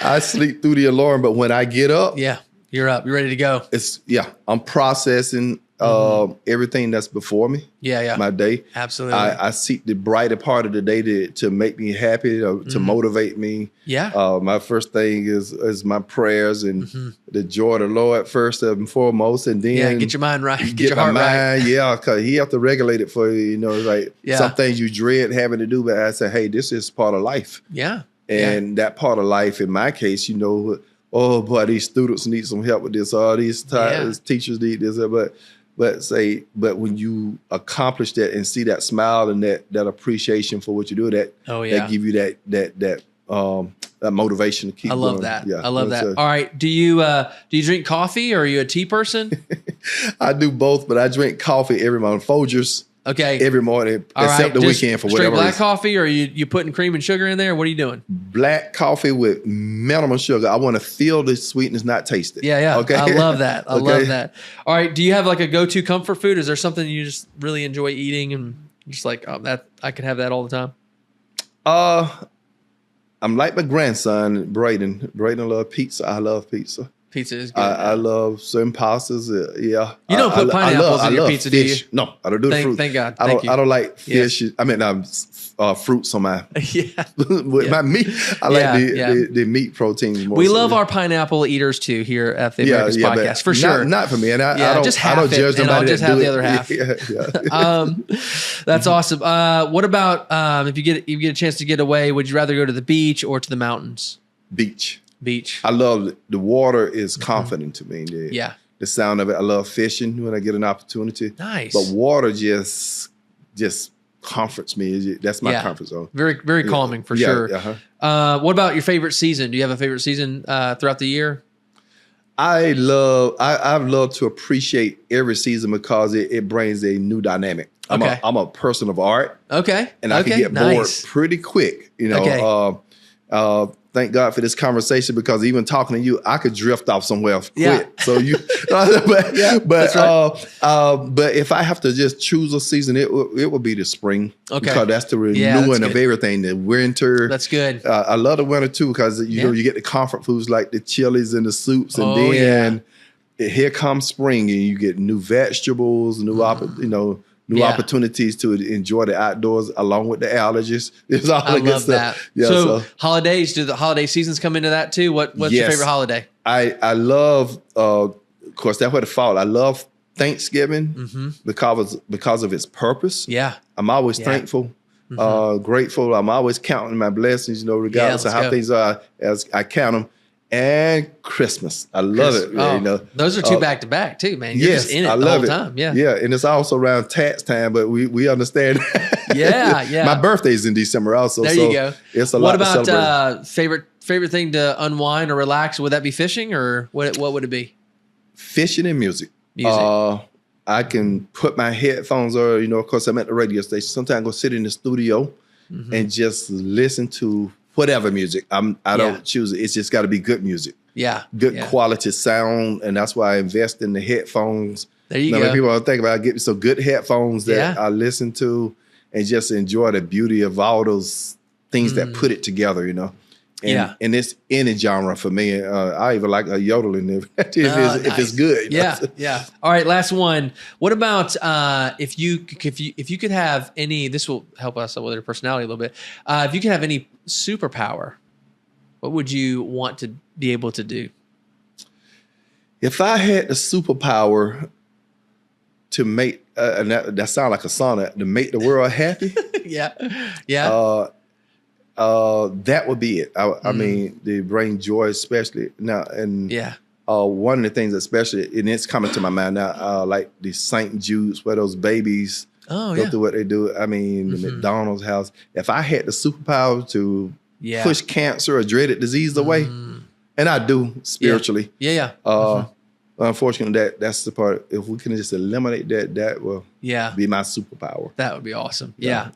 S1: I sleep through the alarm, but when I get up,
S2: you're up. You're ready to go.
S1: I'm processing everything that's before me. My day.
S2: Absolutely.
S1: I seek the brighter part of the day to make me happy, to motivate me. My first thing is my prayers and the joy of the Lord first and foremost, and then
S2: get your mind right, get your heart right.
S1: Because He have to regulate it for you. Like some things you dread having to do, but I say, hey, this is part of life. And that part of life, in my case, oh boy, these students need some help with this. All these teachers need this, but when you accomplish that and see that smile and that appreciation for what you do, that give you that motivation to keep going.
S2: I love that. I love that. All right. Do you drink coffee, or are you a tea person?
S1: I do both, but I drink coffee every morning. Folgers.
S2: Okay.
S1: Every morning, except the weekend for whatever
S2: black
S1: reason.
S2: Coffee, or are you putting cream and sugar in there? What are you doing?
S1: Black coffee with minimal sugar. I want to feel the sweetness, not taste it.
S2: Yeah.
S1: Okay.
S2: I love that. I love that. All right. Do you have like a go-to comfort food? Is there something you just really enjoy eating and just like, that I could have that all the time?
S1: I'm like my grandson, Braden. Braden loves pizza. I love pizza.
S2: Pizza is good.
S1: I love certain pastas.
S2: You don't put pineapples in your pizza,
S1: fish.
S2: do you?
S1: No, I don't do the fruit.
S2: Thank God.
S1: I don't like fish. I mean, fruits on my my meat. I like the meat proteins more.
S2: We love our pineapple eaters too here at the Americus Podcast, for sure.
S1: Not for me, and I don't
S2: just
S1: judge
S2: and
S1: nobody.
S2: I'll just have the other half.
S1: Yeah.
S2: That's awesome. What about if you get a chance to get away? Would you rather go to the beach or to the mountains?
S1: Beach.
S2: Beach.
S1: I love the water is comforting to me. The sound of it. I love fishing when I get an opportunity.
S2: Nice.
S1: But water just comforts me. That's my comfort zone.
S2: Very, very calming for sure. What about your favorite season? Do you have a favorite season throughout the year?
S1: I've loved to appreciate every season because it brings a new dynamic. I'm a person of art.
S2: Okay.
S1: And I can get bored pretty quick. Thank God for this conversation, because even talking to you, I could drift off somewhere quick. So but if I have to just choose a season, it would be the spring. Because that's the renewing of everything. The winter.
S2: That's good.
S1: I love the winter too, because you get the comfort foods like the chilies and the soups, and then here comes spring, and you get new vegetables, new opportunities to enjoy the outdoors along with the allergies. I
S2: love that. So holidays, do the holiday seasons come into that too? What's your favorite holiday?
S1: I love, of course, that's where the fall. I love Thanksgiving because of its purpose. I'm always thankful, grateful. I'm always counting my blessings, regardless of how things are, as I count them. And Christmas. I love it.
S2: Those are two back to back too, man. You're just in it the whole time.
S1: Yeah. And it's also around tax time, but we understand. My birthday's in December also.
S2: There you go.
S1: It's a lot to celebrate.
S2: What about favorite thing to unwind or relax? Would that be fishing, or what would it be?
S1: Fishing and music. I can put my headphones on, of course I'm at the radio station. Sometimes I go sit in the studio and just listen to whatever music. I don't choose it. It's just got to be good music. Good quality sound, and that's why I invest in the headphones.
S2: There you go.
S1: When people think about getting some good headphones that I listen to and just enjoy the beauty of all those things that put it together, And it's any genre for me. I even like a yodeling if it's good.
S2: All right, last one. What about if you could have any? This will help us with your personality a little bit. If you could have any superpower, what would you want to be able to do?
S1: If I had the superpower to make, and that sounds like a song, to make the world happy. That would be it. I mean, they bring joy, especially now. And one of the things, especially, and it's coming to my mind now, like the St. Jude's, where those babies go through what they do. I mean, the McDonald's house. If I had the superpower to push cancer or dreaded disease away, and I do spiritually. unfortunately, that's the part. If we can just eliminate that, that will be my superpower.
S2: That would be awesome. Yeah.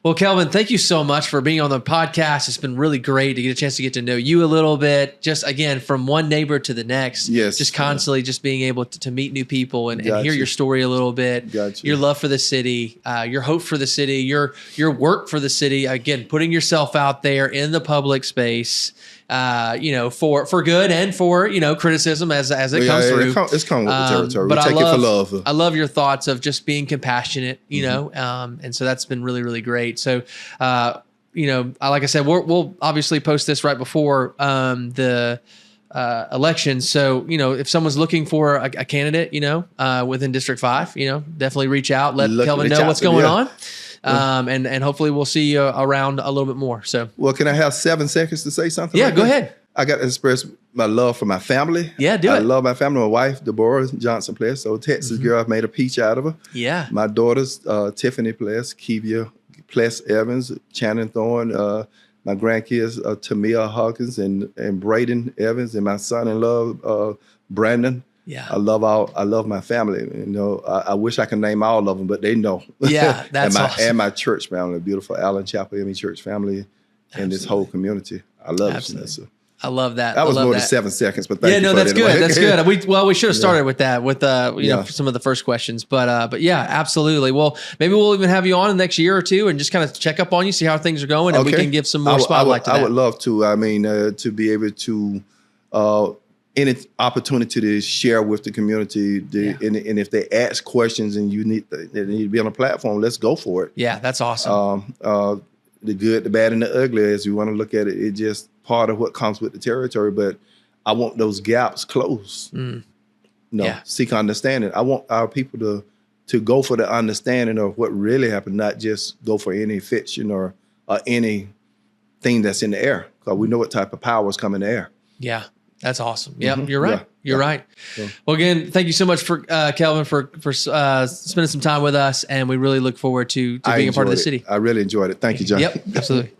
S2: Well, Kelvin, thank you so much for being on the podcast. It's been really great to get a chance to get to know you a little bit. Just again, from one neighbor to the next.
S1: Yes.
S2: Just constantly just being able to meet new people and hear your story a little bit. Your love for the city, your hope for the city, your work for the city. Again, putting yourself out there in the public space. For good and for criticism as it comes through.
S1: It's coming with the territory. We take it for love.
S2: I love your thoughts of just being compassionate, and so that's been really, really great. So, like I said, we'll obviously post this right before the election. So, if someone's looking for a candidate, within District 5, definitely reach out, let Kelvin know what's going on. And hopefully we'll see you around a little bit more. So,
S1: well, can I have 7 seconds to say something?
S2: Yeah, go ahead.
S1: I got to express my love for my family.
S2: Yeah, do it.
S1: I love my family. My wife, Deborah Johnson Pless, so Texas girl. I've made a peach out of her.
S2: Yeah.
S1: My daughters, Tiffany Pless, Kevia Pless Evans, Channing Thorne. My grandkids, Tamia Hawkins and Braden Evans, and my son-in-law, Brandon.
S2: Yeah,
S1: I love my family. I wish I could name all of them, but they know.
S2: Yeah, that's awesome.
S1: And my church family, beautiful Allen Chapel ME Church family, and this whole community. I love it. So.
S2: I love that.
S1: That was more than 7 seconds, but thank you.
S2: That's good. That's good. We should have started with that, with some of the first questions, but yeah, absolutely. Well, maybe we'll even have you on the next year or two and just kind of check up on you, see how things are going, and we can give some more spotlight to that.
S1: I would love to. I mean, to be able to. Any opportunity to share with the community, and if they ask questions and they need to be on a platform, let's go for it.
S2: Yeah, that's awesome.
S1: The good, the bad, and the ugly, as you want to look at it, it's just part of what comes with the territory. But I want those gaps closed. Seek understanding. I want our people to go for the understanding of what really happened, not just go for any fiction or anything that's in the air, because we know what type of powers come in the air.
S2: Yeah. That's awesome. Yeah, you're right. You're right. Yeah. Well, again, thank you so much for Kelvin for spending some time with us, and we really look forward to being a part of the city.
S1: I really enjoyed it. Thank you, John.
S2: Yep, absolutely.